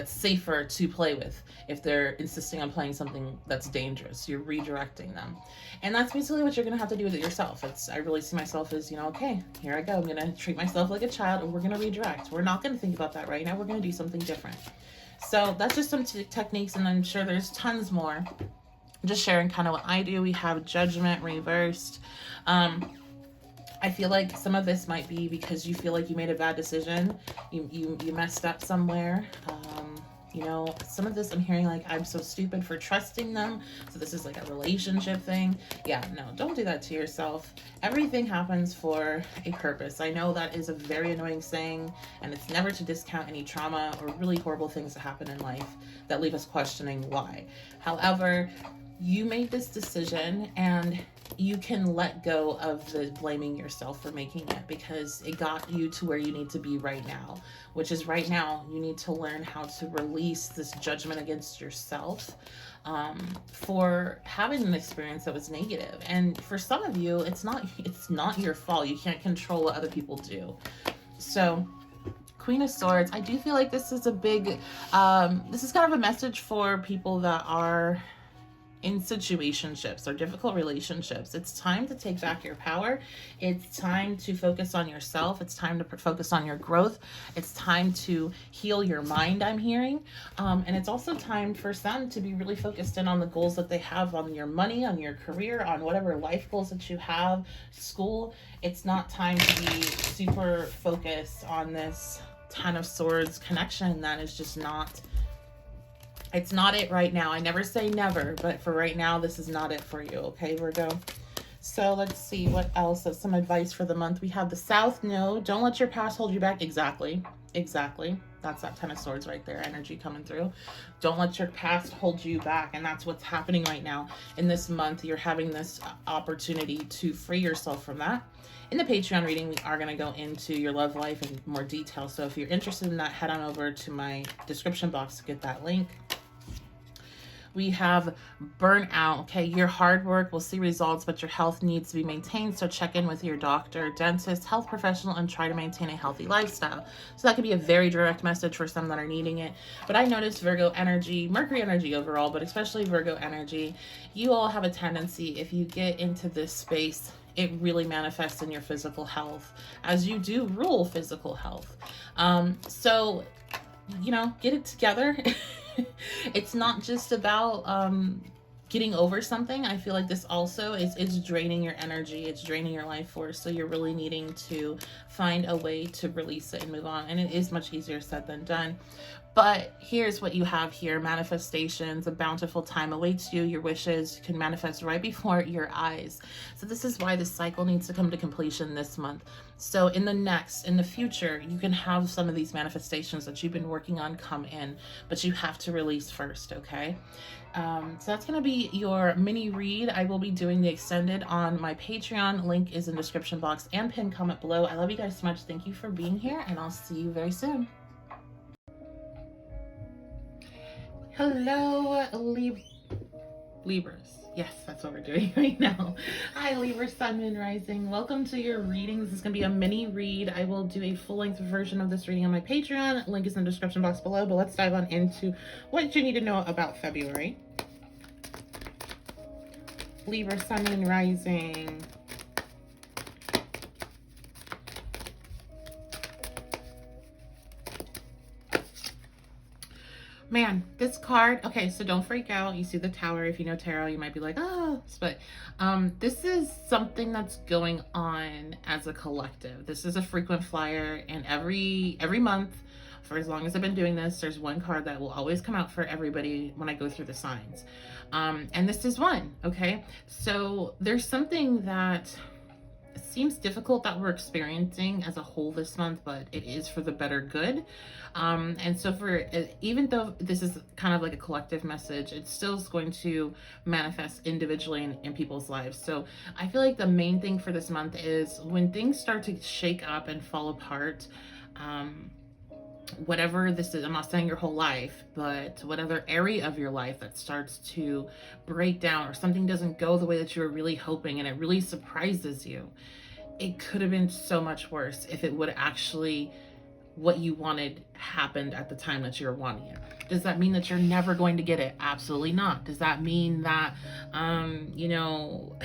safer to play with. If they're insisting on playing something that's dangerous, you're redirecting them. And that's basically what you're going to have to do with it yourself. I really see myself as, you know, okay, here I go. I'm going to treat myself like a child, and we're going to redirect. We're not going to think about that right now. We're going to do something different. So that's just some techniques, and I'm sure there's tons more. Just sharing kind of what I do. We have Judgment reversed. I feel like some of this might be because you feel like you made a bad decision. You messed up somewhere. You know, some of this I'm hearing like, I'm so stupid for trusting them. So this is like a relationship thing. Yeah, no, don't do that to yourself. Everything happens for a purpose. I know that is a very annoying saying, and it's never to discount any trauma or really horrible things that happen in life that leave us questioning why. However, you made this decision, and you can let go of the blaming yourself for making it, because it got you to where you need to be right now, which is right now you need to learn how to release this judgment against yourself for having an experience that was negative. And for some of you, it's not your fault. You can't control what other people do. So Queen of Swords, I do feel like this is a big this is kind of a message for people that are in situationships or difficult relationships. It's time to take back your power. It's time to focus on yourself. It's time to focus on your growth. It's time to heal your mind, I'm hearing. And it's also time for some to be really focused in on the goals that they have, on your money, on your career, on whatever life goals that you have, school. It's not time to be super focused on this Ten of Swords connection. That is just not, it's not it right now. I never say never, but for right now, this is not it for you. Okay, Virgo. So let's see what else. So some advice for the month. We have the South Node. Don't let your past hold you back. Exactly. That's that Ten of Swords right there. Energy coming through. Don't let your past hold you back. And that's what's happening right now. In this month, you're having this opportunity to free yourself from that. In the Patreon reading, we are going to go into your love life in more detail. So if you're interested in that, head on over to my description box to get that link. We have burnout. Okay, your hard work will see results, but your health needs to be maintained. So check in with your doctor, dentist, health professional, and try to maintain a healthy lifestyle. So that could be a very direct message for some that are needing it. But I noticed Virgo energy, Mercury energy overall, but especially Virgo energy, you all have a tendency, if you get into this space, it really manifests in your physical health, as you do rule physical health. So, you know, get it together. It's not just about getting over something. I feel like this also is draining your energy. It's draining your life force. So you're really needing to find a way to release it and move on. And it is much easier said than done. But here's what you have here. Manifestations, a bountiful time awaits you. Your wishes can manifest right before your eyes. So this is why this cycle needs to come to completion this month. So in the future, you can have some of these manifestations that you've been working on come in, but you have to release first, okay? So that's going to be your mini read. I will be doing the extended on my Patreon. Link is in the description box and pinned comment below. I love you guys so much. Thank you for being here, and I'll see you very soon. Hello, Libras. Yes, that's what we're doing right now. Hi, Libra, Sun, Moon, Rising. Welcome to your reading. This is going to be a mini read. I will do a full-length version of this reading on my Patreon. Link is in the description box below, but let's dive on into what you need to know about February. Libra, Sun, Moon, Rising. Man, this card, okay, so don't freak out. You see the Tower. If you know tarot, you might be like, oh, but this is something that's going on as a collective. This is a frequent flyer, and every month, for as long as I've been doing this, there's one card that will always come out for everybody when I go through the signs. And this is one, okay? So there's something that seems difficult that we're experiencing as a whole this month, but it is for the better good. And so even though this is kind of like a collective message, it still is going to manifest individually in people's lives. So I feel like the main thing for this month is when things start to shake up and fall apart, whatever this is, I'm not saying your whole life, but whatever area of your life that starts to break down or something doesn't go the way that you were really hoping and it really surprises you, it could have been so much worse if it would actually what you wanted happened at the time that you were wanting it. Does that mean that you're never going to get it? Absolutely not. Does that mean that, you know,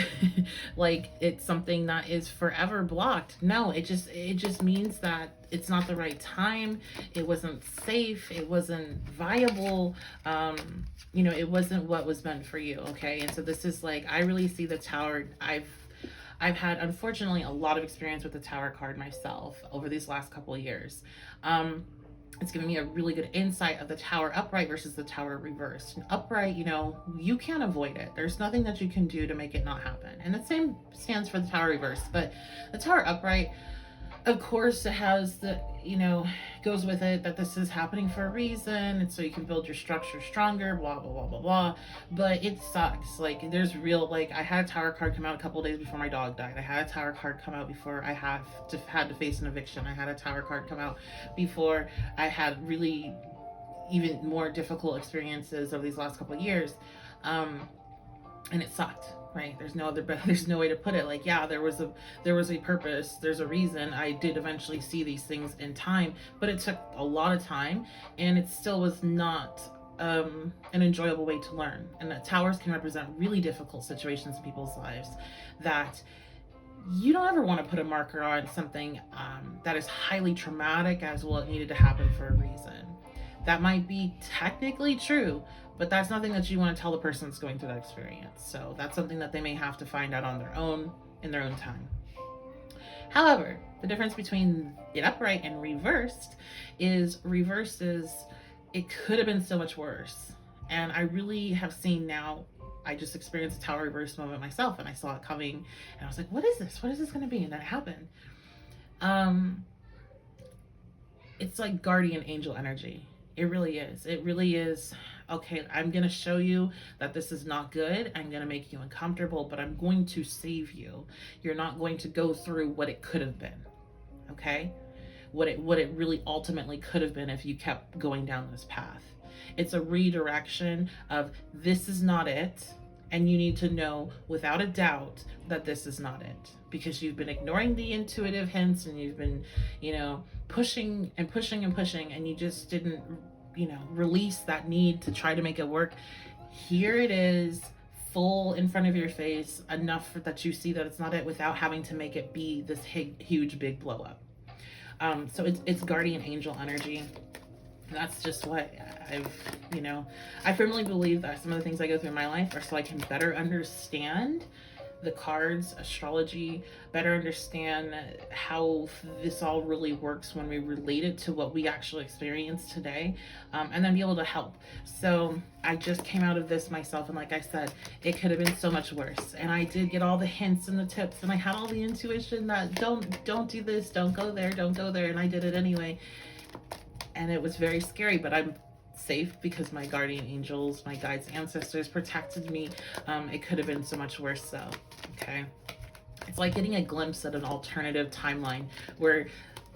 like it's something that is forever blocked? No, it just means that it's not the right time. It wasn't safe. It wasn't viable. You know, it wasn't what was meant for you. Okay. And so this is like, I really see the Tower. I've had, unfortunately, a lot of experience with the Tower card myself over these last couple of years. It's given me a really good insight of the Tower upright versus the Tower reversed. And upright, you know, you can't avoid it. There's nothing that you can do to make it not happen. And the same stands for the Tower reversed. But the Tower upright, of course, it has the, you know, goes with it that this is happening for a reason, and so you can build your structure stronger, blah, blah, blah, blah, blah. But it sucks. Like, there's real, like, I had a Tower card come out a couple of days before my dog died. I had a Tower card come out before I had to face an eviction. I had a Tower card come out before I had really even more difficult experiences over these last couple of years. And it sucked, right? There's no way to put it. Like, yeah, there was a purpose, there's a reason. I did eventually see these things in time, but it took a lot of time, and it still was not an enjoyable way to learn. And that Towers can represent really difficult situations in people's lives that you don't ever want to put a marker on something that is highly traumatic as well. It needed to happen for a reason. That might be technically true, but that's nothing that you want to tell the person that's going through that experience. So that's something that they may have to find out on their own, in their own time. However, the difference between it upright and reversed is it could have been so much worse. And I really have seen now, I just experienced a Tower reverse moment myself, and I saw it coming, and I was like, what is this? What is this going to be? And then it happened. It's like guardian angel energy. It really is. It really is. Okay, I'm going to show you that this is not good. I'm going to make you uncomfortable, but I'm going to save you. You're not going to go through what it could have been. Okay? What it really ultimately could have been if you kept going down this path. It's a redirection of this is not it, and you need to know without a doubt that this is not it, because you've been ignoring the intuitive hints, and you've been, you know, pushing and pushing and pushing, and you just didn't, you know, release that need to try to make it work. Here it is, full in front of your face, enough that you see that it's not it without having to make it be this huge big blow up. So it's guardian angel energy. That's just what I firmly believe that some of the things I go through in my life are so I can better understand the cards, astrology, better understand how this all really works when we relate it to what we actually experience today, and then be able to help. So I just came out of this myself, and like I said, it could have been so much worse. And I did get all the hints and the tips, and I had all the intuition that don't do this, don't go there, and I did it anyway. And it was very scary, but I'm safe because my guardian angels, my guides, ancestors protected me. It could have been so much worse though, okay? It's like getting a glimpse at an alternative timeline where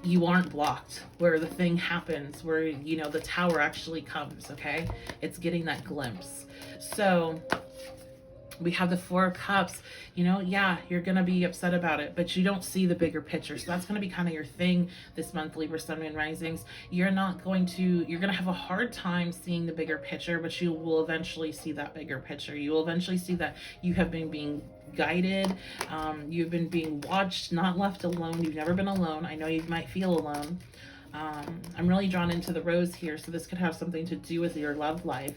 you aren't blocked, where the thing happens, where, you know, the Tower actually comes, okay? It's getting that glimpse. So We have the Four of Cups. You know, yeah, you're going to be upset about it, but you don't see the bigger picture. So that's going to be kind of your thing this month, Libra, Sun, Moon, Risings. You're going to have a hard time seeing the bigger picture, but you will eventually see that bigger picture. You will eventually see that you have been being guided. You've been being watched, not left alone. You've never been alone. I know you might feel alone. I'm really drawn into the rose here, so this could have something to do with your love life.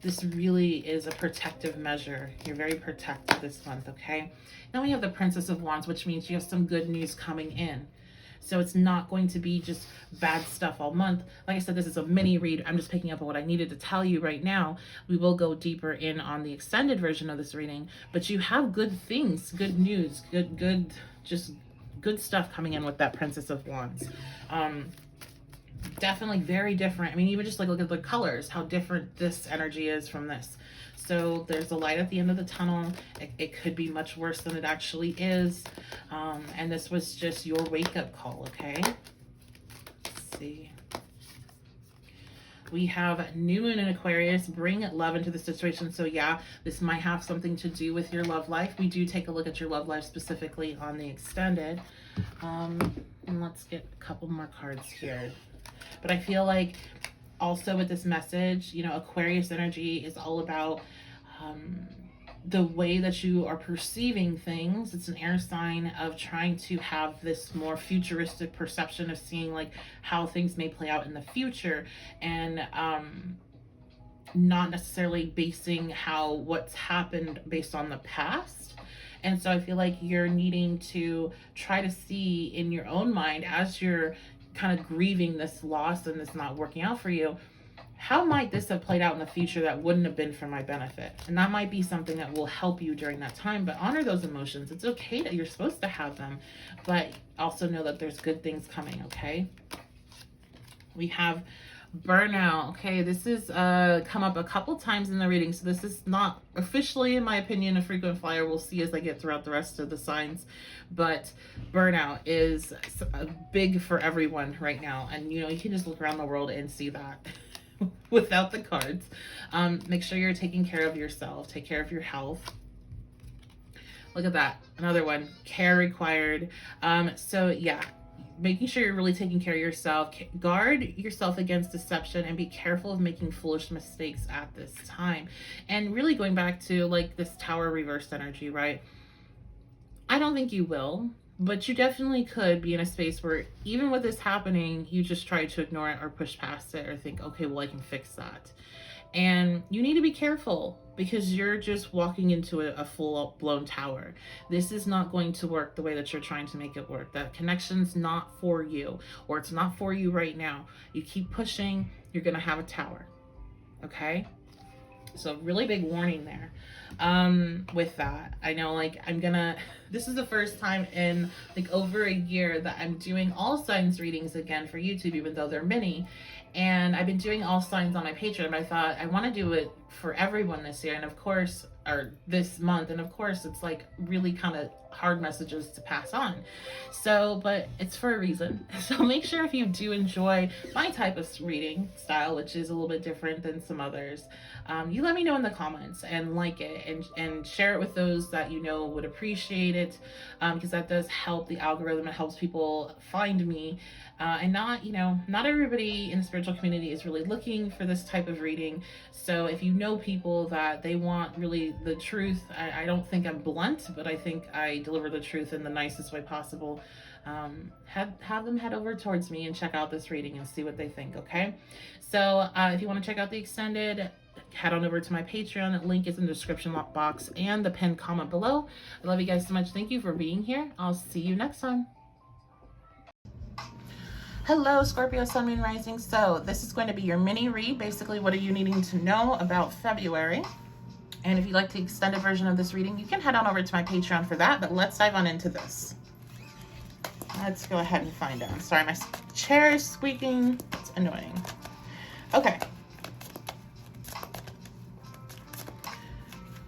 This really is a protective measure. You're very protected this month, okay? Now we have the Princess of Wands, which means you have some good news coming in. So it's not going to be just bad stuff all month. Like I said, this is a mini read. I'm just picking up on what I needed to tell you right now. We will go deeper in on the extended version of this reading, but you have good things, good news, just good stuff coming in with that Princess of Wands. Definitely very different. I mean, even just like look at the colors, how different this energy is from this. So there's a light at the end of the tunnel. It could be much worse than it actually is. And this was just your wake-up call, okay? Let's see. We have new moon in Aquarius. Bring love into the situation. So yeah, this might have something to do with your love life. We do take a look at your love life specifically on the extended. And let's get a couple more cards here. But I feel like also with this message, you know, Aquarius energy is all about the way that you are perceiving things. It's an air sign of trying to have this more futuristic perception of seeing like how things may play out in the future, and not necessarily basing what's happened based on the past. And so I feel like you're needing to try to see in your own mind, as you're kind of grieving this loss and this not working out for you, how might this have played out in the future that wouldn't have been for my benefit? And that might be something that will help you during that time. But honor those emotions. It's okay that you're supposed to have them, but also know that there's good things coming, okay? We have burnout. Okay, this is come up a couple times in the reading, so this is not officially, in my opinion, a frequent flyer. We'll see as I get throughout the rest of the signs, but burnout is big for everyone right now, and you know, you can just look around the world and see that without the cards. Make sure you're taking care of yourself, take care of your health. Look at that, another one, care required. So yeah, making sure you're really taking care of yourself. Guard yourself against deception and be careful of making foolish mistakes at this time. And really going back to like this Tower reversed energy, right? I don't think you will, but you definitely could be in a space where even with this happening, you just try to ignore it or push past it or think, okay, well, I can fix that. And you need to be careful because you're just walking into a full-blown tower. This is not going to work the way that you're trying to make it work. That connection's not for you, or it's not for you right now. You keep pushing, you're going to have a tower. Okay? So really big warning there. With that, I know like this is the first time in like over a year that I'm doing all signs readings again for YouTube, even though they're mini. And I've been doing all signs on my Patreon, but I thought I want to do it for everyone this year. And of course, or this month. And of course, it's like really kind of hard messages to pass on. So, but it's for a reason. So make sure if you do enjoy my type of reading style, which is a little bit different than some others, you let me know in the comments and like it and share it with those that you know would appreciate it, because that does help the algorithm. It helps people find me. And not everybody in the spiritual community is really looking for this type of reading. So if you know people that they want really the truth, I don't think I'm blunt, but I think I deliver the truth in the nicest way possible. Have them head over towards me and check out this reading and see what they think, okay? So if you want to check out the extended, head on over to my Patreon. Link is in the description box and the pinned comment below. I love you guys so much. Thank you for being here. I'll see you next time. Hello, Scorpio, Sun, Moon, Rising. So this is going to be your mini read. Basically, what are you needing to know about February? And if you'd like the extended version of this reading, you can head on over to my Patreon for that. But let's dive on into this. Let's go ahead and find out. Sorry, my chair is squeaking. It's annoying. Okay.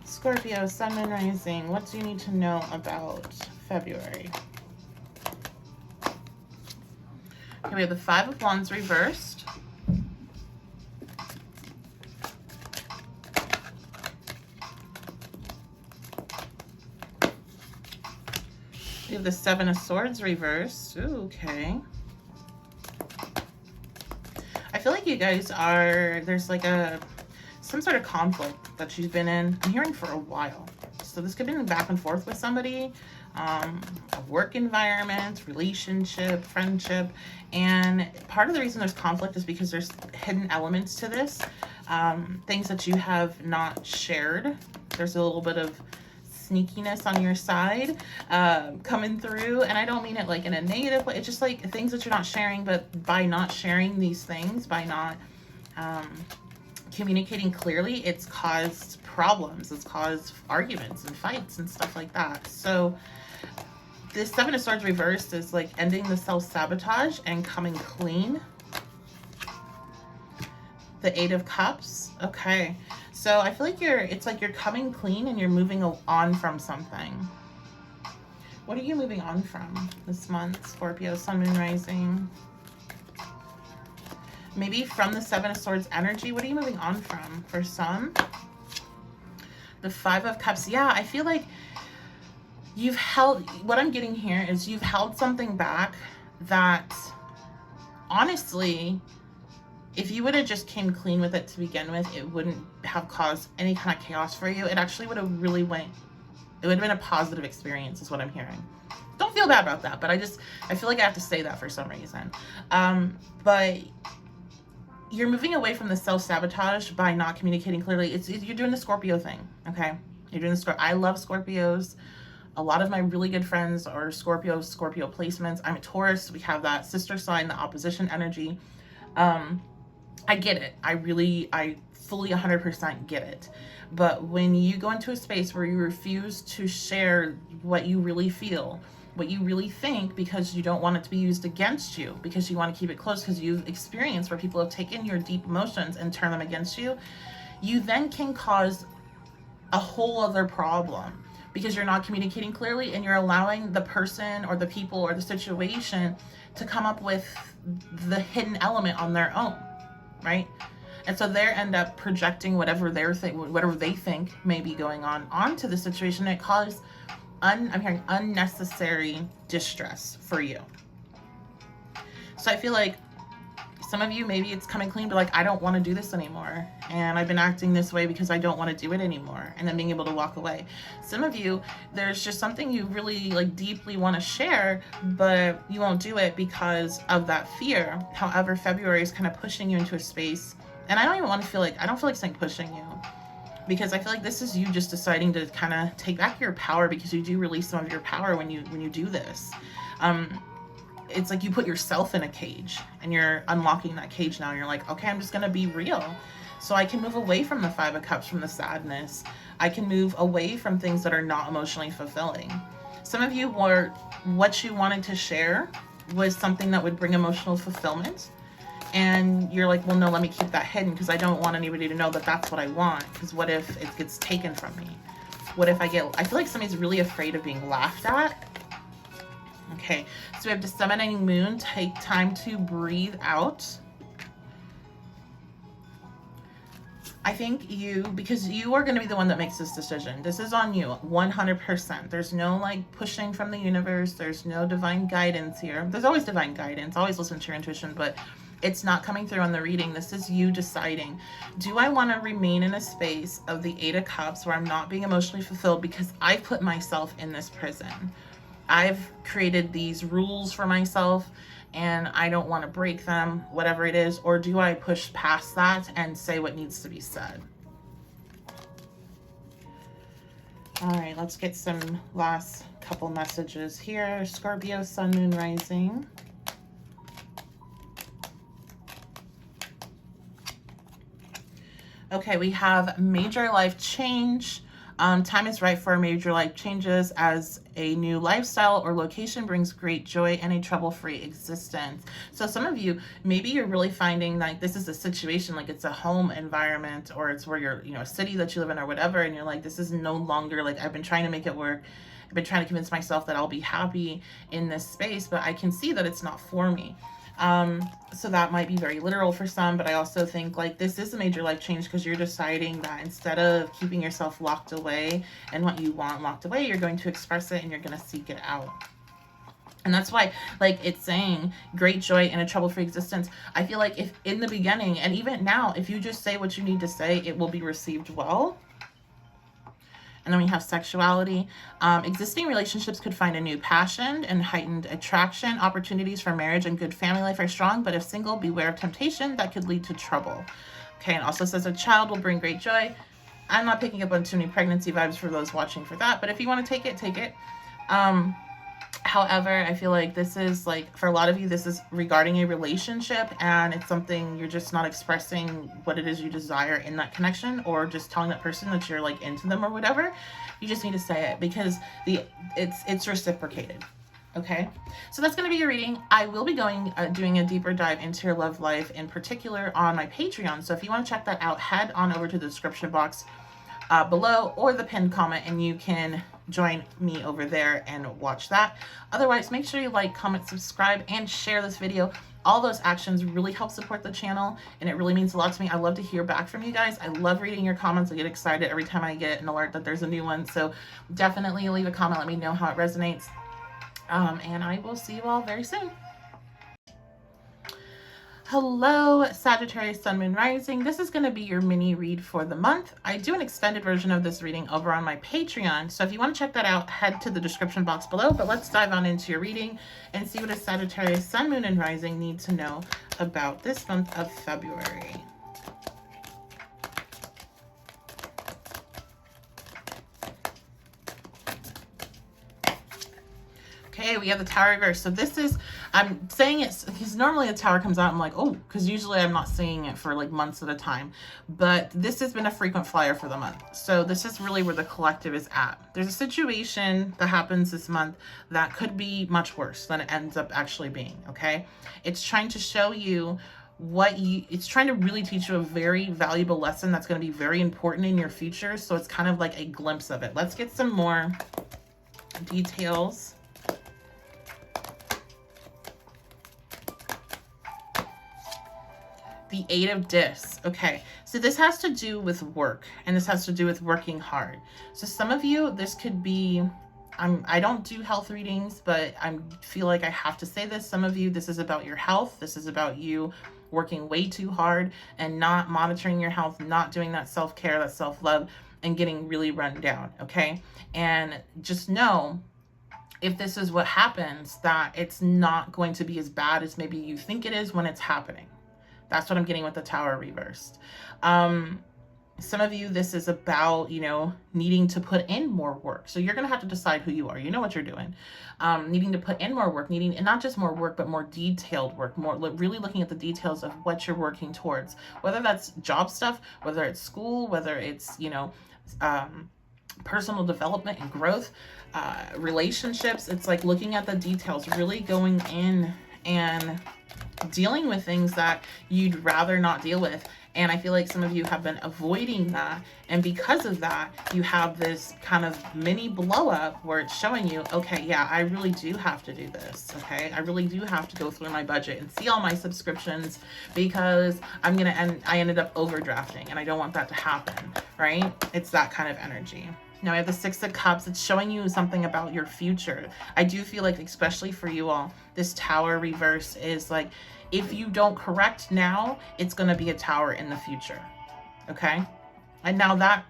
Scorpio, Sun, Moon, Rising. What do you need to know about February? Okay, we have the Five of Wands reversed. We have the Seven of Swords reversed. Ooh, okay. I feel like you guys are, there's like some sort of conflict that you've been in, I'm hearing, for a while. So this could be back and forth with somebody, a work environment, relationship, friendship. And part of the reason there's conflict is because there's hidden elements to this, things that you have not shared. There's a little bit of sneakiness on your side coming through, and I don't mean it like in a negative way. It's just like things that you're not sharing, but by not sharing these things, by not communicating clearly, it's caused problems, it's caused arguments and fights and stuff like that. So this Seven of Swords reversed is like ending the self-sabotage and coming clean. The Eight of Cups. Okay, so I feel like it's like you're coming clean and you're moving on from something. What are you moving on from this month, Scorpio, Sun, Moon, Rising? Maybe from the Seven of Swords energy, what are you moving on from for some? The Five of Cups. Yeah, I feel like you've held, what I'm getting here is you've held something back that, honestly, if you would have just came clean with it to begin with, it wouldn't have caused any kind of chaos for you. It actually would have really it would have been a positive experience is what I'm hearing. Don't feel bad about that, but I feel like I have to say that for some reason. But you're moving away from the self-sabotage by not communicating clearly. You're doing the Scorpio thing, okay? You're doing the Scorpio. I love Scorpios. A lot of my really good friends are Scorpio placements. I'm a Taurus. We have that sister sign, the opposition energy. I get it. I fully 100% get it. But when you go into a space where you refuse to share what you really feel, what you really think, because you don't want it to be used against you, because you want to keep it close, because you've experienced where people have taken your deep emotions and turned them against you, you then can cause a whole other problem because you're not communicating clearly and you're allowing the person or the people or the situation to come up with the hidden element on their own, right? And so they end up projecting whatever they think may be going on onto the situation. It causes I'm hearing unnecessary distress for you. So I feel like some of you, maybe it's coming clean, but like, I don't want to do this anymore. And I've been acting this way because I don't want to do it anymore. And then being able to walk away. Some of you, there's just something you really like deeply want to share, but you won't do it because of that fear. However, February is kind of pushing you into a space. And I don't even want to feel like, I don't feel like saying pushing you, because I feel like this is you just deciding to kind of take back your power, because you do release some of your power when you do this. It's like you put yourself in a cage and you're unlocking that cage now. And you're like, okay, I'm just going to be real. So I can move away from the Five of Cups, from the sadness. I can move away from things that are not emotionally fulfilling. Some of you were, what you wanted to share was something that would bring emotional fulfillment. And you're like, well, no, let me keep that hidden because I don't want anybody to know that that's what I want. Because what if it gets taken from me? What if I feel like somebody's really afraid of being laughed at. Okay, so we have disseminating moon. Take time to breathe out. I think because you are going to be the one that makes this decision. This is on you, 100%. There's no like pushing from the universe. There's no divine guidance here. There's always divine guidance. Always listen to your intuition, but it's not coming through on the reading. This is you deciding, do I want to remain in a space of the Eight of Cups where I'm not being emotionally fulfilled because I put myself in this prison? I've created these rules for myself and I don't want to break them, whatever it is. Or do I push past that and say what needs to be said? All right, let's get some last couple messages here. Scorpio, Sun, Moon, Rising. Okay, we have major life change. Time is right for major life changes as a new lifestyle or location brings great joy and a trouble-free existence. So some of you, maybe you're really finding like this is a situation, like it's a home environment or it's where you're, a city that you live in or whatever. And you're like, this is no longer like, I've been trying to make it work. I've been trying to convince myself that I'll be happy in this space, but I can see that it's not for me. So that might be very literal for some, but I also think like this is a major life change because you're deciding that instead of keeping yourself locked away and what you want locked away, you're going to express it and you're going to seek it out. And that's why, like, it's saying great joy in a trouble-free existence. I feel like if in the beginning, and even now, if you just say what you need to say, it will be received well. And then we have sexuality. Existing relationships could find a new passion and heightened attraction. Opportunities for marriage and good family life are strong, but if single, beware of temptation that could lead to trouble. Okay, and also says a child will bring great joy. I'm not picking up on too many pregnancy vibes for those watching for that, but if you want to take it, take it. However, I feel like this is like, for a lot of you, this is regarding a relationship, and it's something you're just not expressing what it is you desire in that connection, or just telling that person that you're like into them or whatever. You just need to say it because it's reciprocated. Okay, so that's going to be your reading. I will be doing a deeper dive into your love life, in particular on my Patreon. So if you want to check that out, head on over to the description box below or the pinned comment, and you can join me over there and watch that. Otherwise, make sure you like, comment, subscribe, and share this video. All those actions really help support the channel, and it really means a lot to me. I love to hear back from you guys. I love reading your comments. I get excited every time I get an alert that there's a new one. So definitely leave a comment. Let me know how it resonates. And I will see you all very soon. Hello, Sagittarius, Sun, Moon, Rising. This is going to be your mini read for the month. I do an extended version of this reading over on my Patreon. So if you want to check that out, head to the description box below. But let's dive on into your reading and see what a Sagittarius, Sun, Moon, and Rising need to know about this month of February. Okay, we have the Tower reverse. So this is, I'm saying it because normally the Tower comes out, I'm like, oh, because usually I'm not seeing it for like months at a time. But this has been a frequent flyer for the month. So this is really where the collective is at. There's a situation that happens this month that could be much worse than it ends up actually being, okay? It's trying to show you it's trying to really teach you a very valuable lesson that's going to be very important in your future. So it's kind of like a glimpse of it. Let's get some more details. The Eight of Discs. Okay, so this has to do with work, and this has to do with working hard. So some of you, this could be, I don't do health readings, but I feel like I have to say this. Some of you, this is about your health. This is about you working way too hard and not monitoring your health, not doing that self-care, that self-love, and getting really run down, okay? And just know, if this is what happens, that it's not going to be as bad as maybe you think it is when it's happening. That's what I'm getting with the Tower reversed. Some of you, this is about, you know, needing to put in more work. So you're going to have to decide who you are. You know what you're doing. Needing to put in more work, and not just more work, but more detailed work, really looking at the details of what you're working towards, whether that's job stuff, whether it's school, whether it's, you know, personal development and growth, relationships. It's like looking at the details, really going in and dealing with things that you'd rather not deal with. And I feel like some of you have been avoiding that, and because of that, you have this kind of mini blow up where it's showing you, okay, yeah, I really do have to do this. Okay, I really do have to go through my budget and see all my subscriptions, because I ended up overdrafting, and I don't want that to happen, right? It's that kind of energy. Now we have the Six of Cups. It's showing you something about your future. I do feel like, especially for you all, this Tower reverse is like, if you don't correct now, it's going to be a Tower in the future. Okay? And now that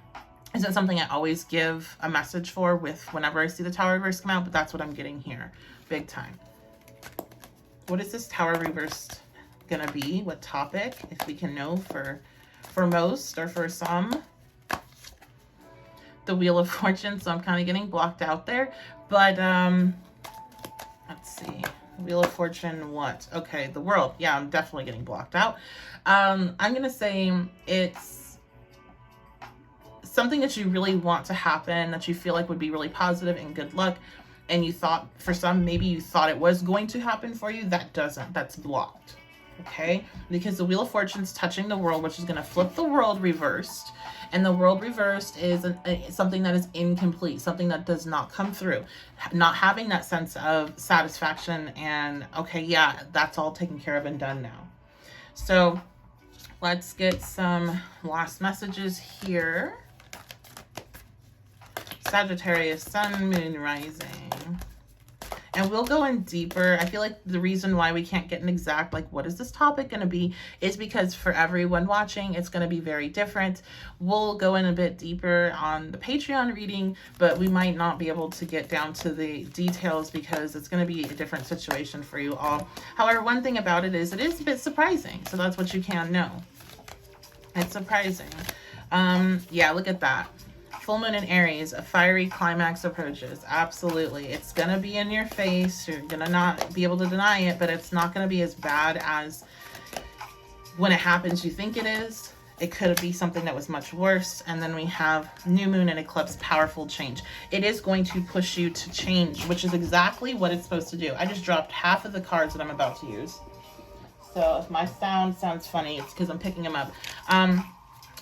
isn't something I always give a message for with whenever I see the Tower reverse come out, but that's what I'm getting here. Big time. What is this Tower reverse going to be? What topic? If we can know for most or for some. The Wheel of Fortune, so I'm kind of getting blocked out there, but let's see. Wheel of Fortune, what? Okay, the World. Yeah, I'm definitely getting blocked out. I'm gonna say it's something that you really want to happen, that you feel like would be really positive and good luck, and you thought, for some, maybe you thought it was going to happen for you. That doesn't. That's blocked. Okay, because the Wheel of Fortune's touching the World, which is going to flip the World reversed, and the World reversed is something that is incomplete, something that does not come through, not having that sense of satisfaction and, okay, yeah, that's all taken care of and done now. So let's get some last messages here. Sagittarius, Sun, Moon, Rising. And we'll go in deeper. I feel like the reason why we can't get an exact, like, what is this topic going to be, is because for everyone watching, it's going to be very different. We'll go in a bit deeper on the Patreon reading, but we might not be able to get down to the details because it's going to be a different situation for you all. However, one thing about it is a bit surprising. So that's what you can know. It's surprising. Yeah, look at that. Full moon in Aries, a fiery climax approaches. Absolutely. It's going to be in your face. You're going to not be able to deny it, but it's not going to be as bad as when it happens you think it is. It could be something that was much worse. And then we have new moon and eclipse, powerful change. It is going to push you to change, which is exactly what it's supposed to do. I just dropped half of the cards that I'm about to use. So if my sound sounds funny, it's because I'm picking them up.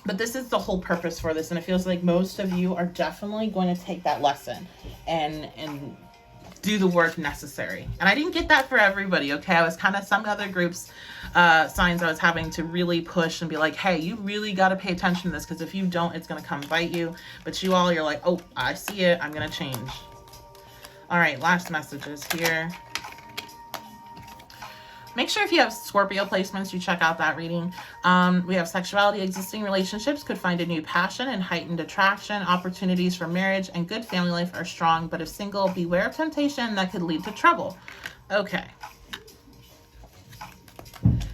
But this is the whole purpose for this, and it feels like most of you are definitely going to take that lesson and do the work necessary. And I didn't get that for everybody, okay? I was kind of, some other groups, signs I was having to really push and be like, hey, you really got to pay attention to this, because if you don't, it's going to come bite you. But you all, you're like, oh, I see it. I'm going to change. All right, last messages here. Make sure if you have Scorpio placements, you check out that reading. We have sexuality. Existing relationships could find a new passion and heightened attraction. Opportunities for marriage and good family life are strong, but if single, beware of temptation that could lead to trouble. Okay.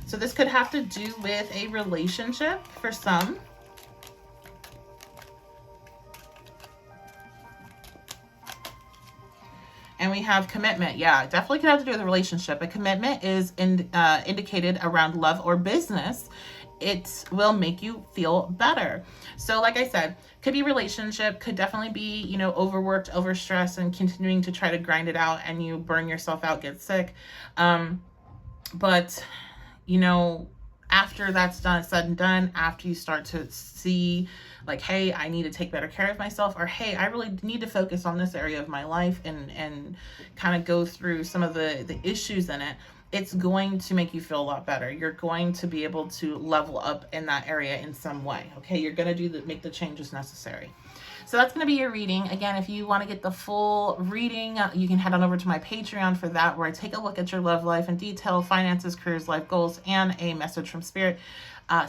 So this could have to do with a relationship for some. And we have commitment. Yeah, definitely could have to do with a relationship. A commitment is indicated around love or business. It will make you feel better. So like I said, could be relationship, could definitely be, you know, overworked, overstressed, and continuing to try to grind it out, and you burn yourself out, get sick. But, you know, after that's done, said and done, after you start to see like, hey, I need to take better care of myself, or hey, I really need to focus on this area of my life and kind of go through some of the issues in it, it's going to make you feel a lot better. You're going to be able to level up in that area in some way. Okay, you're going to make the changes necessary. So that's going to be your reading. Again, if you want to get the full reading, you can head on over to my Patreon for that, where I take a look at your love life in detail, finances, careers, life goals, and a message from spirit.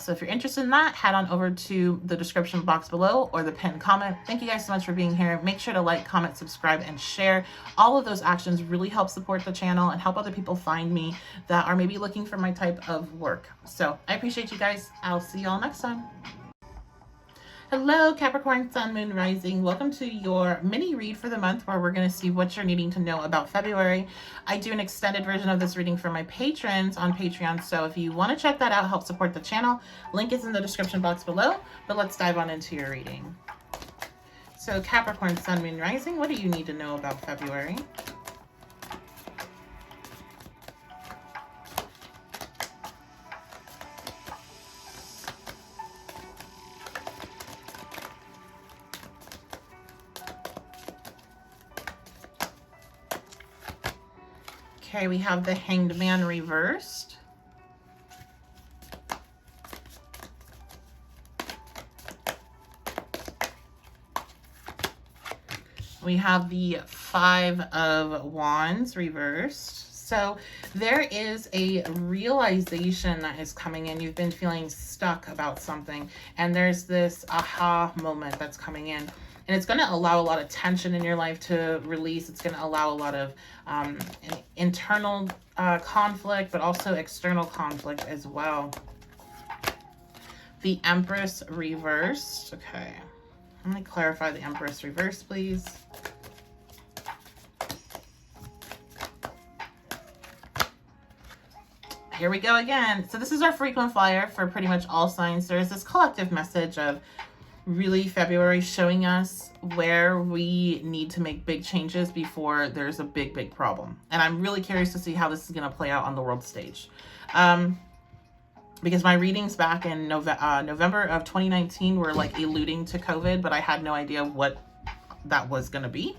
So if you're interested in that, head on over to the description box below or the pinned comment. Thank you guys so much for being here. Make sure to like, comment, subscribe, and share. All of those actions really help support the channel and help other people find me that are maybe looking for my type of work. So I appreciate you guys. I'll see you all next time. Hello, Capricorn, Sun, Moon, Rising. Welcome to your mini read for the month, where we're going to see what you're needing to know about February. I do an extended version of this reading for my patrons on Patreon, so if you want to check that out, help support the channel, link is in the description box below. But let's dive on into your reading. So Capricorn, Sun, Moon, Rising, what do you need to know about February? Okay, we have the Hanged Man reversed. We have the Five of Wands reversed. So there is a realization that is coming in. You've been feeling stuck about something, and there's this aha moment that's coming in. And it's going to allow a lot of tension in your life to release. It's going to allow a lot of internal conflict, but also external conflict as well. The Empress reversed. Okay. Let me clarify the Empress reversed, please. Here we go again. So this is our frequent flyer for pretty much all signs. There is this collective message of really February showing us where we need to make big changes before there's a big problem. And I'm really curious to see how this is going to play out on the world stage. Because my readings back in November of 2019 were like alluding to COVID, but I had no idea what that was going to be.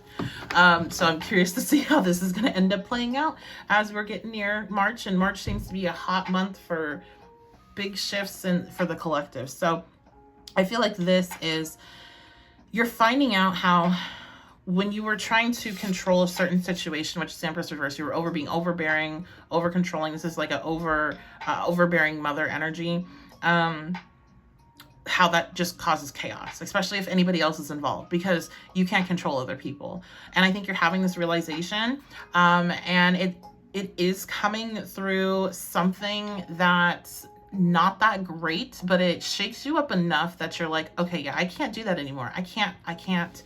So I'm curious to see how this is going to end up playing out as we're getting near March. And March seems to be a hot month for big shifts for the collective. So I feel like this is, you're finding out how when you were trying to control a certain situation, which is Empress reverse, you were being overbearing, over controlling. This is like a overbearing mother energy. How that just causes chaos, especially if anybody else is involved, because you can't control other people. And I think you're having this realization, and it is coming through something that's not that great, but it shakes you up enough that you're like, okay, yeah, I can't do that anymore. I can't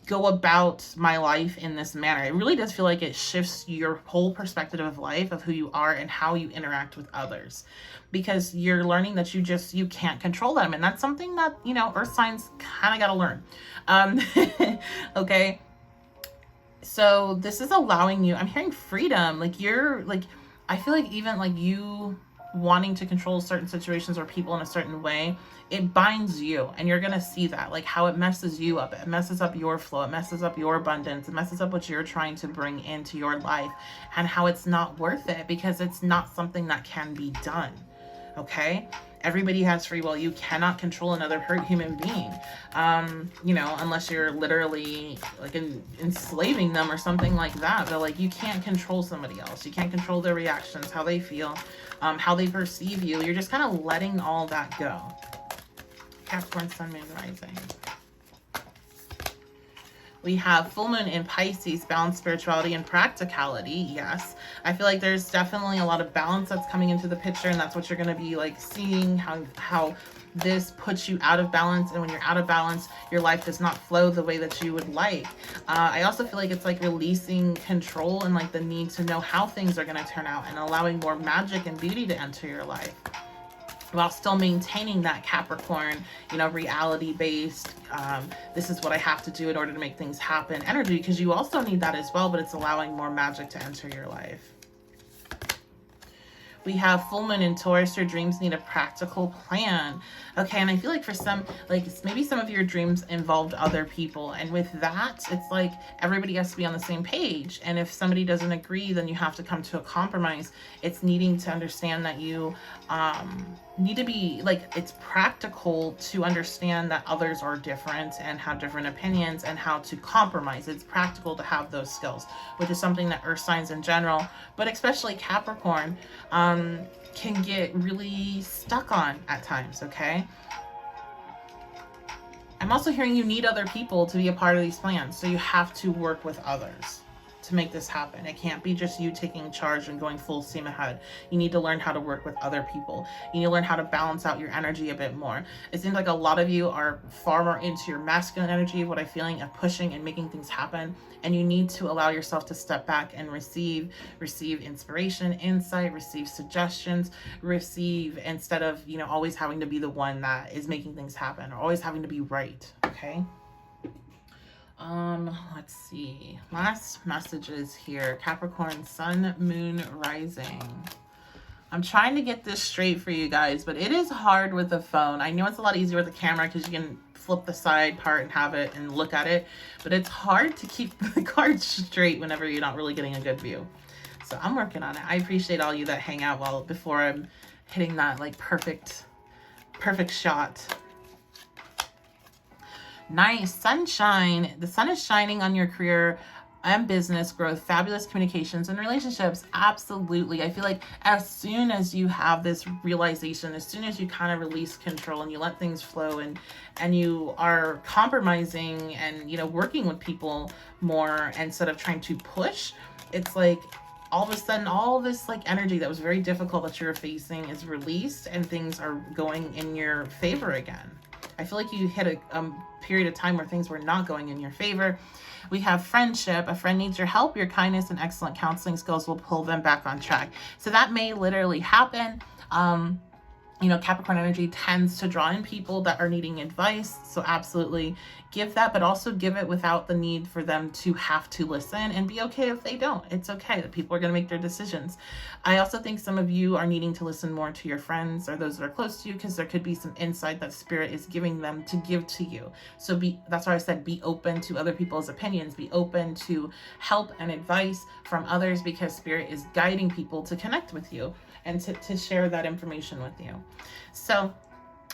go about my life in this manner. It really does feel like it shifts your whole perspective of life, of who you are and how you interact with others, because you're learning that you can't control them. And that's something that, you know, earth signs kind of got to learn. Okay. So this is allowing you, I'm hearing freedom. Like you're like, I feel like even like you wanting to control certain situations or people in a certain way, it binds you, and you're going to see that, like how it messes you up. It messes up your flow. It messes up your abundance. It messes up what you're trying to bring into your life, and how it's not worth it because it's not something that can be done. Okay. Everybody has free will. You cannot control another human being, you know, unless you're literally like enslaving them or something like that. But like, you can't control somebody else. You can't control their reactions, how they feel, how they perceive you. You're just kind of letting all that go. Capricorn, Sun, Moon, Rising. We have full moon in Pisces, balance, spirituality, and practicality. Yes. I feel like there's definitely a lot of balance that's coming into the picture, and that's what you're going to be like seeing, how this puts you out of balance. And when you're out of balance, your life does not flow the way that you would like. I also feel like it's like releasing control and like the need to know how things are going to turn out, and allowing more magic and beauty to enter your life, while still maintaining that Capricorn, you know, reality-based, this is what I have to do in order to make things happen energy, because you also need that as well, but it's allowing more magic to enter your life. We have full moon in Taurus. Your dreams need a practical plan. Okay, and I feel like for some, like maybe some of your dreams involved other people, and with that, it's like everybody has to be on the same page. And if somebody doesn't agree, then you have to come to a compromise. It's needing to understand that you need to be like, it's practical to understand that others are different and have different opinions, and how to compromise. It's practical to have those skills, which is something that earth signs in general, but especially Capricorn, can get really stuck on at times. Okay. I'm also hearing you need other people to be a part of these plans. So you have to work with others to make this happen. It can't be just you taking charge and going full steam ahead. You need to learn how to work with other people. You need to learn how to balance out your energy a bit more. It seems like a lot of you are far more into your masculine energy, what I'm feeling, of pushing and making things happen. And you need to allow yourself to step back and receive inspiration, insight, receive suggestions, instead of, you know, always having to be the one that is making things happen, or always having to be right. Okay. Let's see. Last messages here. Capricorn, Sun, Moon, Rising. I'm trying to get this straight for you guys, but it is hard with the phone. I know it's a lot easier with the camera because you can flip the side part and have it and look at it, but it's hard to keep the cards straight whenever you're not really getting a good view. So I'm working on it. I appreciate all you that hang out before I'm hitting that like perfect shot. Nice. Sunshine. The sun is shining on your career and business growth, fabulous communications and relationships. Absolutely. I feel like as soon as you have this realization, as soon as you kind of release control and you let things flow, and you are compromising and, you know, working with people more instead of trying to push, it's like all of a sudden all this like energy that was very difficult that you're facing is released, and things are going in your favor again. I feel like you hit a period of time where things were not going in your favor. We have friendship. A friend needs your help. Your kindness and excellent counseling skills will pull them back on track. So that may literally happen. You know, Capricorn energy tends to draw in people that are needing advice. So absolutely give that, but also give it without the need for them to have to listen, and be okay if they don't. It's okay that people are going to make their decisions. I also think some of you are needing to listen more to your friends or those that are close to you, because there could be some insight that spirit is giving them to give to you. So that's why I said be open to other people's opinions, be open to help and advice from others, because spirit is guiding people to connect with you and to share that information with you. So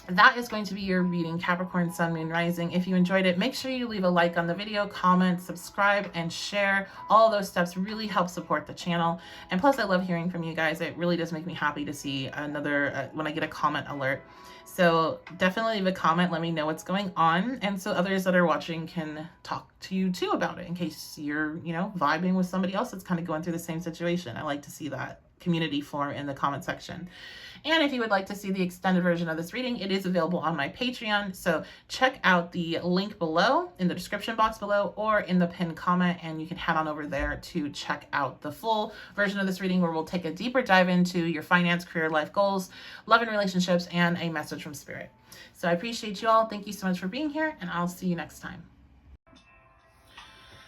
that is going to be your reading, Capricorn, Sun, Moon, Rising. If you enjoyed it, make sure you leave a like on the video, comment, subscribe, and share. All those steps really help support the channel. And plus, I love hearing from you guys. It really does make me happy to see another, when I get a comment alert. So definitely leave a comment. Let me know what's going on. And so others that are watching can talk to you too about it in case you're, you know, vibing with somebody else that's kind of going through the same situation. I like to see that community form in the comment section. And if you would like to see the extended version of this reading, it is available on my Patreon. So check out the link below in the description box below or in the pinned comment, and you can head on over there to check out the full version of this reading where we'll take a deeper dive into your finance, career, life goals, love and relationships, and a message from spirit. So I appreciate you all. Thank you so much for being here, and I'll see you next time.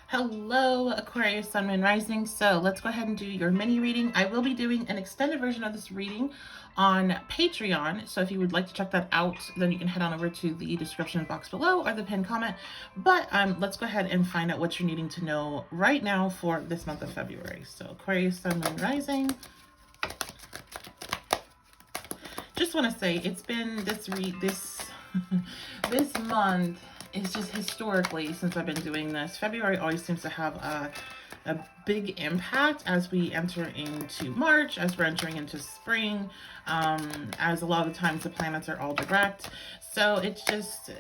Hello, Aquarius, Sun, Moon, Rising. So let's go ahead and do your mini reading. I will be doing an extended version of this reading on Patreon. So if you would like to check that out, then you can head on over to the description box below or the pinned comment. But let's go ahead and find out what you're needing to know right now for this month of February. So Aquarius, Sun, Moon, Rising. Just want to say it's been this month. It's just historically, since I've been doing this, February always seems to have a big impact as we enter into March, as we're entering into spring, as a lot of the times the planets are all direct. So it's just,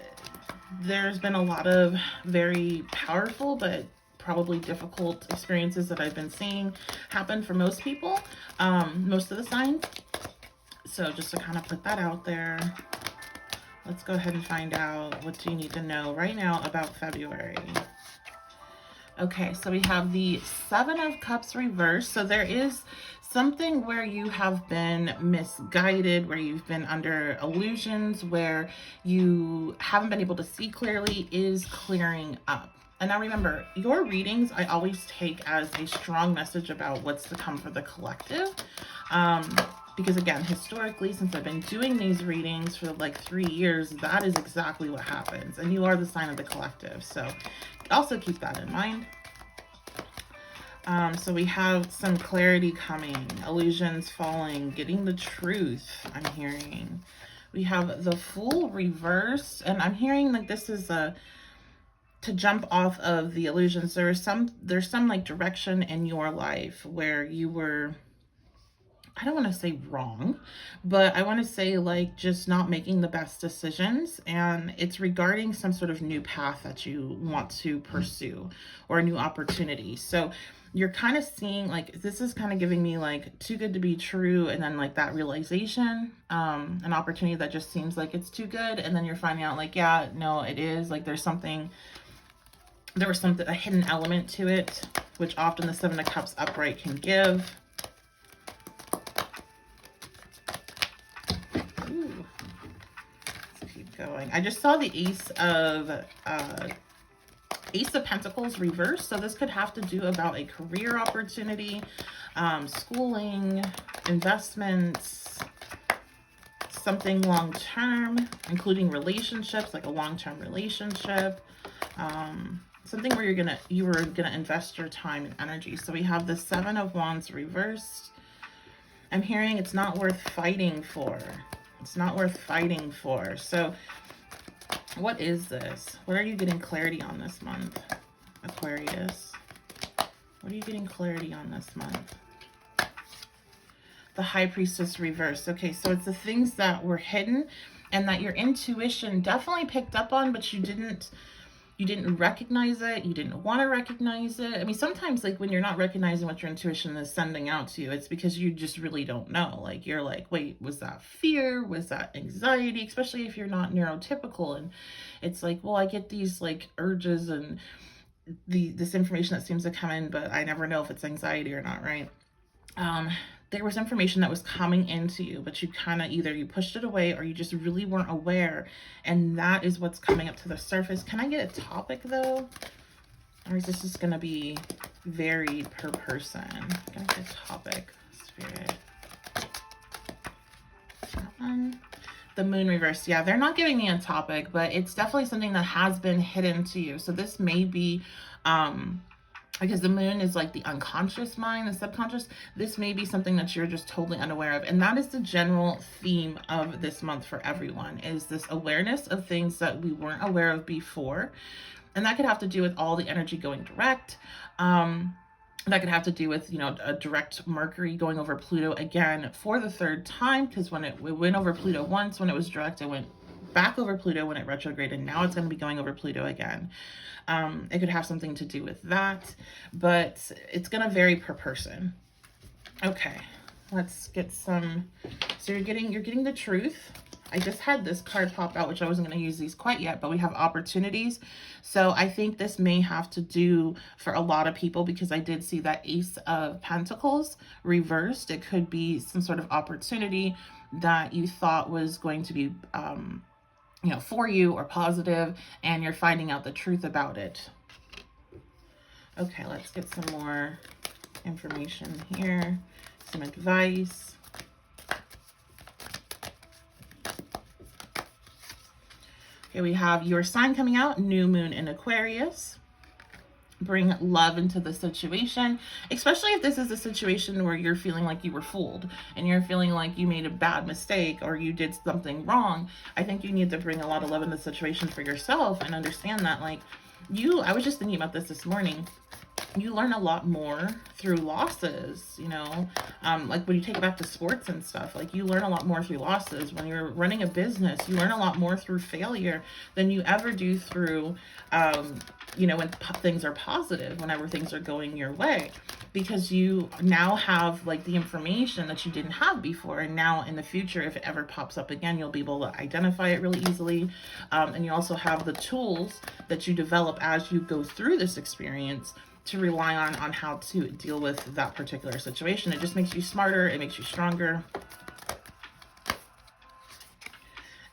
there's been a lot of very powerful but probably difficult experiences that I've been seeing happen for most people, most of the signs. So just to kind of put that out there. Let's go ahead and find out what do you need to know right now about February. Okay, so we have the Seven of Cups reversed. So there is something where you have been misguided, where you've been under illusions, where you haven't been able to see clearly, is clearing up. And now remember, your readings I always take as a strong message about what's to come for the collective. Because again, historically, since I've been doing these readings for like 3 years, that is exactly what happens. And you are the sign of the collective. So also keep that in mind. So we have some clarity coming, illusions falling, getting the truth, I'm hearing. We have the Fool reversed, and I'm hearing like this is to jump off of the illusions. There's some like direction in your life where you were, I don't want to say wrong, but I want to say like just not making the best decisions. And it's regarding some sort of new path that you want to pursue or a new opportunity. So you're kind of seeing like, this is kind of giving me like too good to be true. And then like that realization, an opportunity that just seems like it's too good. And then you're finding out like, yeah, no, it is like, there was something, a hidden element to it, which often the Seven of Cups upright can give. Going. I just saw the Ace of Pentacles reversed. So this could have to do about a career opportunity, schooling, investments, something long-term, including relationships, like a long-term relationship, something where you were gonna invest your time and energy. So we have the Seven of Wands reversed. I'm hearing it's not worth fighting for. It's not worth fighting for. So what is this? What are you getting clarity on this month, Aquarius? What are you getting clarity on this month? The High Priestess reversed. Okay, so it's the things that were hidden and that your intuition definitely picked up on, but you didn't recognize it. You didn't want to recognize it. I mean, sometimes like when you're not recognizing what your intuition is sending out to you, it's because you just really don't know. Like you're like, wait, was that fear? Was that anxiety? Especially if you're not neurotypical. And it's like, well, I get these like urges and this information that seems to come in, but I never know if it's anxiety or not, right? There was information that was coming into you, but you kind of either you pushed it away or you just really weren't aware. And that is what's coming up to the surface. Can I get a topic though? Or is this just going to be varied per person? Can I get a topic, Spirit? That one. The Moon reverse. Yeah, they're not giving me a topic, but it's definitely something that has been hidden to you. So this may be, because the moon is like the unconscious mind, the subconscious. This may be something that you're just totally unaware of. And that is the general theme of this month for everyone, is this awareness of things that we weren't aware of before. And that could have to do with all the energy going direct. That could have to do with, a direct Mercury going over Pluto again for the third time, because when it went over Pluto once, when it was direct, it went back over Pluto when it retrograded. Now it's going to be going over Pluto again. It could have something to do with that, but it's going to vary per person. Okay, let's get some. So you're getting the truth. I just had this card pop out, which I wasn't going to use these quite yet, but we have opportunities. So I think this may have to do for a lot of people, because I did see that Ace of Pentacles reversed. It could be some sort of opportunity that you thought was going to be, for you or positive, and you're finding out the truth about it. Okay, let's get some more information here, some advice. Okay, we have your sign coming out, new moon in Aquarius. Bring love into the situation, especially if this is a situation where you're feeling like you were fooled and you're feeling like you made a bad mistake or you did something wrong. I think you need to bring a lot of love in the situation for yourself and understand that, like, I was just thinking about this morning. You learn a lot more through losses, like when you take it back to sports and stuff, like you learn a lot more through losses. When you're running a business, you learn a lot more through failure than you ever do through, when things are positive, whenever things are going your way, because you now have like the information that you didn't have before. And now in the future, if it ever pops up again, you'll be able to identify it really easily. And you also have the tools that you develop as you go through this experience to rely on how to deal with that particular situation. It just makes you smarter. It makes you stronger.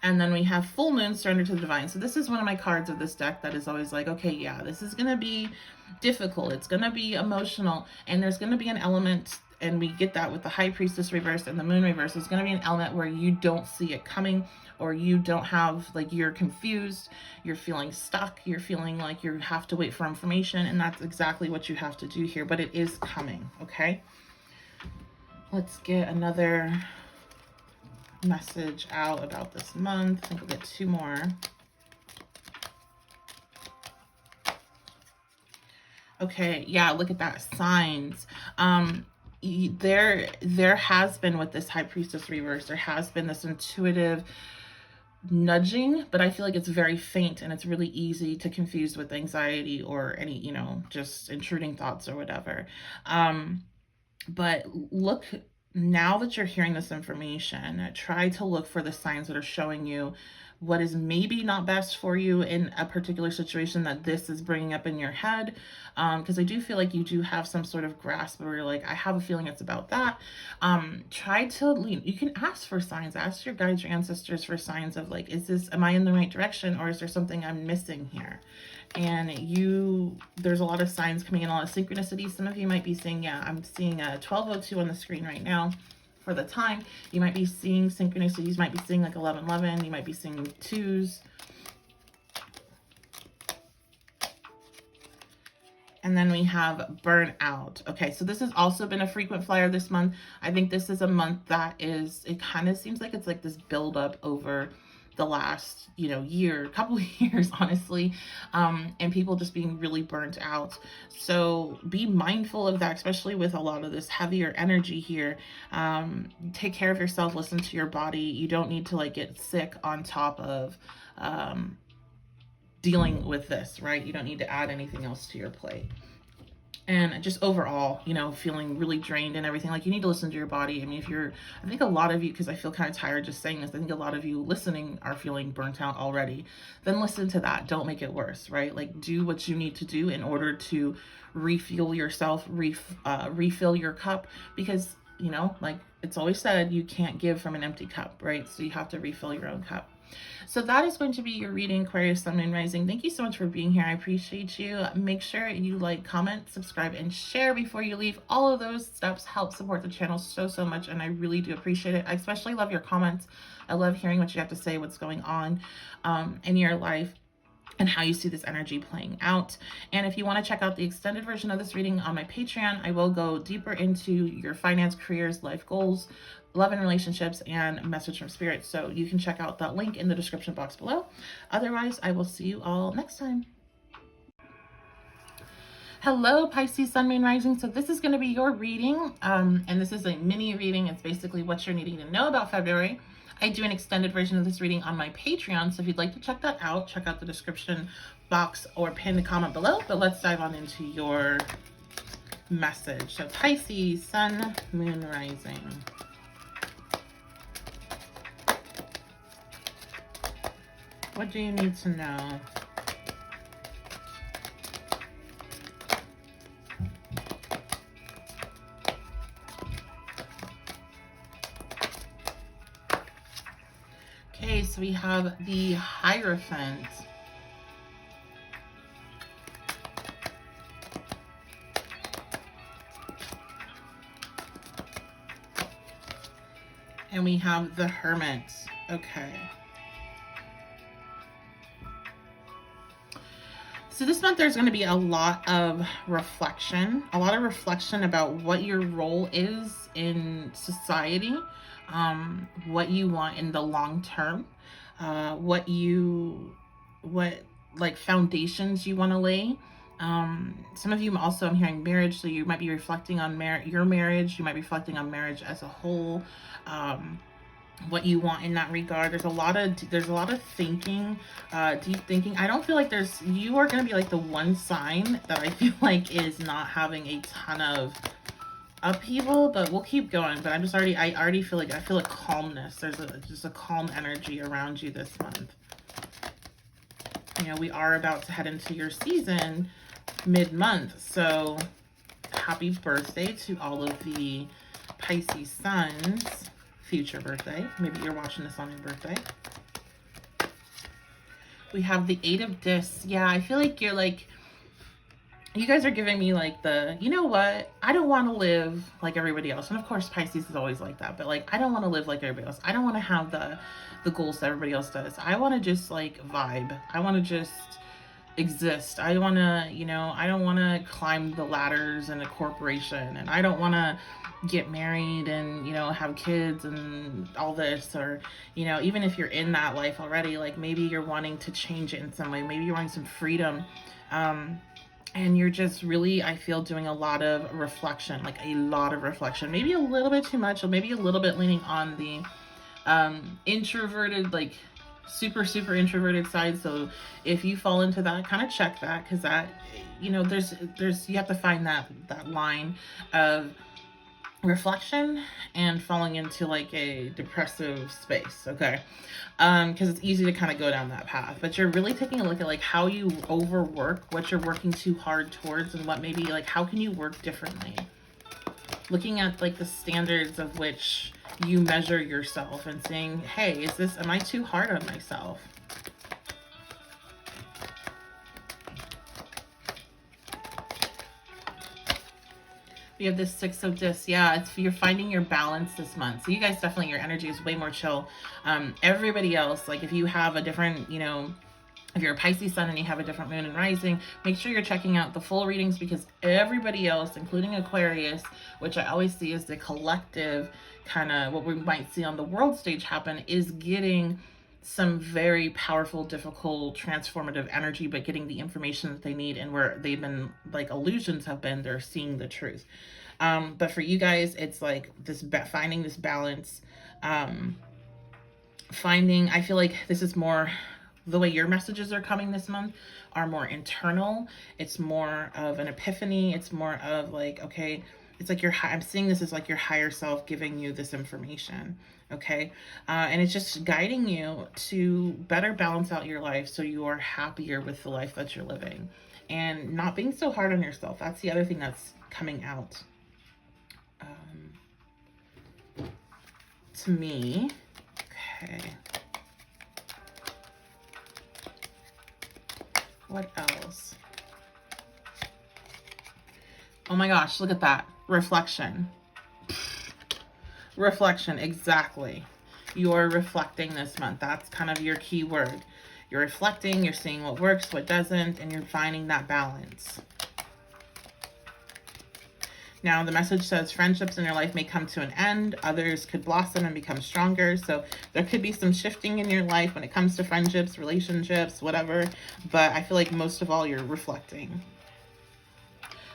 And then we have full moon, surrender to the divine. So this is one of my cards of this deck that is always like, okay, yeah, this is going to be difficult. It's going to be emotional. And there's going to be an element, and we get that with the high priestess reverse and the moon reverse. There's going to be an element where you don't see it coming, or you don't have, like, you're confused, you're feeling stuck, you're feeling like you have to wait for information, and that's exactly what you have to do here, but it is coming, okay? Let's get another message out about this month. I think we'll get two more. Okay, yeah, look at that, signs. There has been, with this high priestess reverse, there has been this intuitive nudging, but I feel like it's very faint, and it's really easy to confuse with anxiety or any, just intruding thoughts or whatever. But look, now that you're hearing this information, try to look for the signs that are showing you what is maybe not best for you in a particular situation that this is bringing up in your head. Because I do feel like you do have some sort of grasp where you're like, I have a feeling it's about that. Try to you can ask for signs, ask your guides, your ancestors for signs of, like, am I in the right direction, or is there something I'm missing here? And there's a lot of signs coming in, a lot of synchronicities. Some of you might be seeing, I'm seeing a 1202 on the screen right now. For the time, you might be seeing synchronicities. You might be seeing like 1111. You might be seeing twos. And then we have burnout. Okay, so this has also been a frequent flyer this month. I think this is a month that it kind of seems like it's like this buildup over the last, year, couple of years, honestly, and people just being really burnt out. So be mindful of that, especially with a lot of this heavier energy here. Take care of yourself, listen to your body. You don't need to, like, get sick on top of dealing with this, right? You don't need to add anything else to your plate. And just overall, feeling really drained and everything, like, you need to listen to your body. I mean, I think a lot of you, because I feel kind of tired just saying this, I think a lot of you listening are feeling burnt out already. Then listen to that. Don't make it worse, right? Like, do what you need to do in order to refuel yourself, refill your cup, because, like it's always said, you can't give from an empty cup, right? So you have to refill your own cup. So that is going to be your reading, Aquarius, Sun, Moon, Rising. Thank you so much for being here. I appreciate you. Make sure you like, comment, subscribe, and share before you leave. All of those steps help support the channel so much, and I really do appreciate it. I especially love your comments. I love hearing what you have to say, what's going on in your life. and how you see this energy playing out. And if you want to check out the extended version of this reading on my Patreon, I will go deeper into your finance, careers, life goals, love and relationships, and message from spirit. So you can check out that link in the description box below. Otherwise, I will see you all next time. Hello, Pisces, Sun, Moon, Rising. So this is going to be your reading, and this is a mini reading. It's basically what you're needing to know about February. I do an extended version of this reading on my Patreon, so if you'd like to check that out, check out the description box or pinned comment below. But let's dive on into your message. So Pisces, Sun, Moon, Rising. What do you need to know? Okay, so we have the Hierophant. And we have the Hermit. Okay. So this month there's going to be a lot of reflection about what your role is in society, what you want in the long term, what like foundations you want to lay. Some of you also, I'm hearing marriage, so you might be reflecting on your marriage. You might be reflecting on marriage as a whole. What you want in that regard. There's a lot of thinking, deep thinking. I don't feel like you are going to be like the one sign that I feel like is not having a ton of upheaval, but we'll keep going. But I already feel like, I feel a calmness. There's just a calm energy around you this month. You know, we are about to head into your season mid-month. So happy birthday to all of the Pisces suns. Future birthday. Maybe you're watching this on your birthday. We have the Eight of Discs. Yeah, I feel like you guys are giving me like you know what? I don't want to live like everybody else. And of course, Pisces is always like that. But like, I don't want to live like everybody else. I don't want to have the goals that everybody else does. I want to just like vibe. I want to just exist. I want to, I don't want to climb the ladders in a corporation. And I don't want to get married and have kids and all this, or even if you're in that life already, like maybe you're wanting to change it in some way, maybe you're wanting some freedom, and you're just really, I feel, doing a lot of reflection, maybe a little bit too much, or maybe a little bit leaning on the introverted, like super introverted side. So if you fall into that, kind of check that, because that, there's you have to find that line of reflection and falling into like a depressive space, okay? Because it's easy to kind of go down that path, but you're really taking a look at like how you overwork, what you're working too hard towards, and what maybe like how can you work differently, looking at like the standards of which you measure yourself and saying, hey, am I too hard on myself? We have this Six of Discs. Yeah, you're finding your balance this month. So you guys definitely, your energy is way more chill. Everybody else, like if you have a different, if you're a Pisces sun and you have a different moon and rising, make sure you're checking out the full readings, because everybody else, including Aquarius, which I always see as the collective kind of what we might see on the world stage happen, is getting some very powerful, difficult, transformative energy, but getting the information that they need, and where they've been like illusions have been, they're seeing the truth. But for you guys, it's like this finding this balance, I feel like this is more, the way your messages are coming this month are more internal. It's more of an epiphany. It's more of like, okay, it's like I'm seeing this as like your higher self giving you this information. Okay. And it's just guiding you to better balance out your life, so you are happier with the life that you're living and not being so hard on yourself. That's the other thing that's coming out to me. Okay. What else? Oh my gosh, look at that. Reflection. Reflection, exactly. You're reflecting this month. That's kind of your key word. you're reflecting, you're seeing what works, what doesn't, and you're finding that balance. Now, the message says friendships in your life may come to an end. Others could blossom and become stronger. So there could be some shifting in your life when it comes to friendships, relationships, whatever. But I feel like most of all, you're reflecting.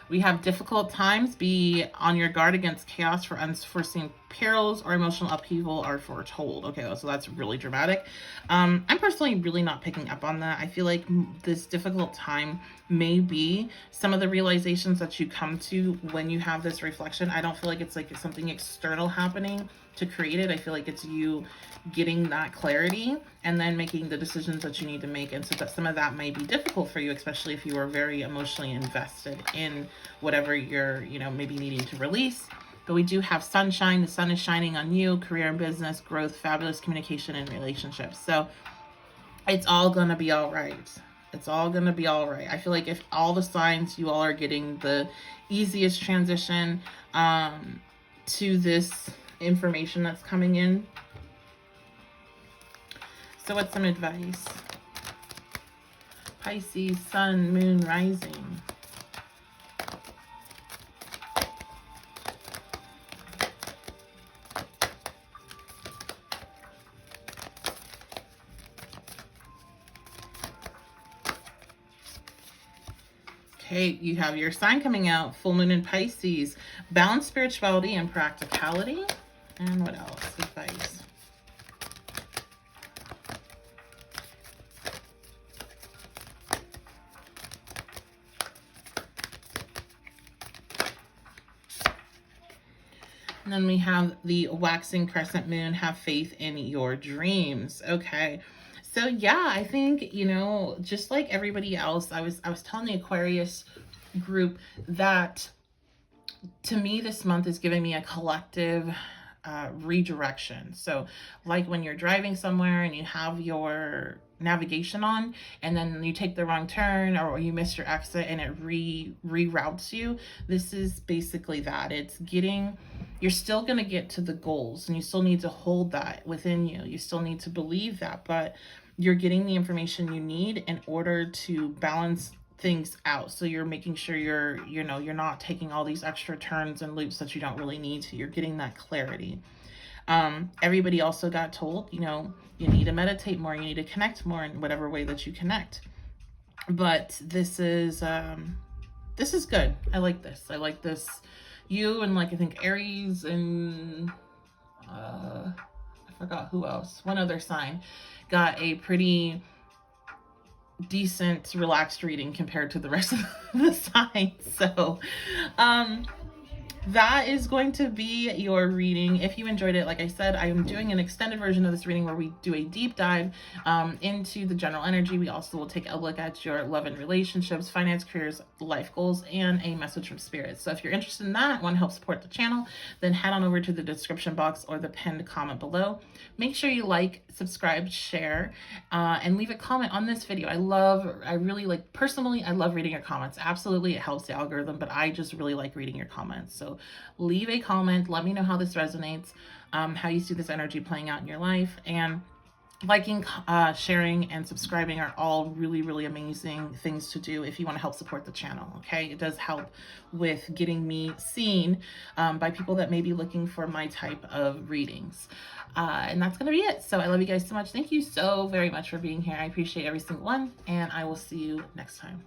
We have difficult times. Be on your guard against chaos, for unforeseen perils or emotional upheaval are foretold. Okay, so that's really dramatic. I'm personally really not picking up on that. I feel like this difficult time may be some of the realizations that you come to when you have this reflection. I don't feel like it's like something external happening to create it. I feel like it's you getting that clarity and then making the decisions that you need to make. And so that some of that may be difficult for you, especially if you are very emotionally invested in whatever you're, maybe needing to release. But we do have sunshine. The sun is shining on you, career and business, growth, fabulous communication and relationships. So it's all going to be all right. It's all going to be all right. I feel like if all the signs, you all are getting the easiest transition to this information that's coming in. So what's some advice? Pisces, sun, moon, rising. Okay, you have your sign coming out, full moon in Pisces, balance spirituality and practicality. And what else? Advice. And then we have the waxing crescent moon, have faith in your dreams. Okay. So yeah, I think, just like everybody else, I was telling the Aquarius group that to me, this month is giving me a collective redirection. So like when you're driving somewhere and you have your navigation on and then you take the wrong turn or you miss your exit and it reroutes you, this is basically that. It's you're still going to get to the goals and you still need to hold that within you. You still need to believe that, but you're getting the information you need in order to balance things out. So you're making sure you're not taking all these extra turns and loops that you don't really need to. You're getting that clarity. Everybody also got told, you need to meditate more, you need to connect more in whatever way that you connect. But this is good. I like this. I like this. You and I think Aries and I forgot who else. One other sign got a pretty decent, relaxed reading compared to the rest of the signs. So, that is going to be your reading. If you enjoyed it, like I said, I am doing an extended version of this reading where we do a deep dive into the general energy. We also will take a look at your love and relationships, finance, careers, life goals, and a message from spirit. So if you're interested in that, want to help support the channel, then head on over to the description box or the pinned comment below. Make sure you like, subscribe, share, and leave a comment on this video. Personally, I love reading your comments. Absolutely, it helps the algorithm, but I just really like reading your comments. So leave a comment. Let me know how this resonates, how you see this energy playing out in your life. And liking, sharing, and subscribing are all really, really amazing things to do if you want to help support the channel. Okay, it does help with getting me seen by people that may be looking for my type of readings. And that's gonna be it. So I love you guys so much. Thank you so very much for being here. I appreciate every single one, and I will see you next time.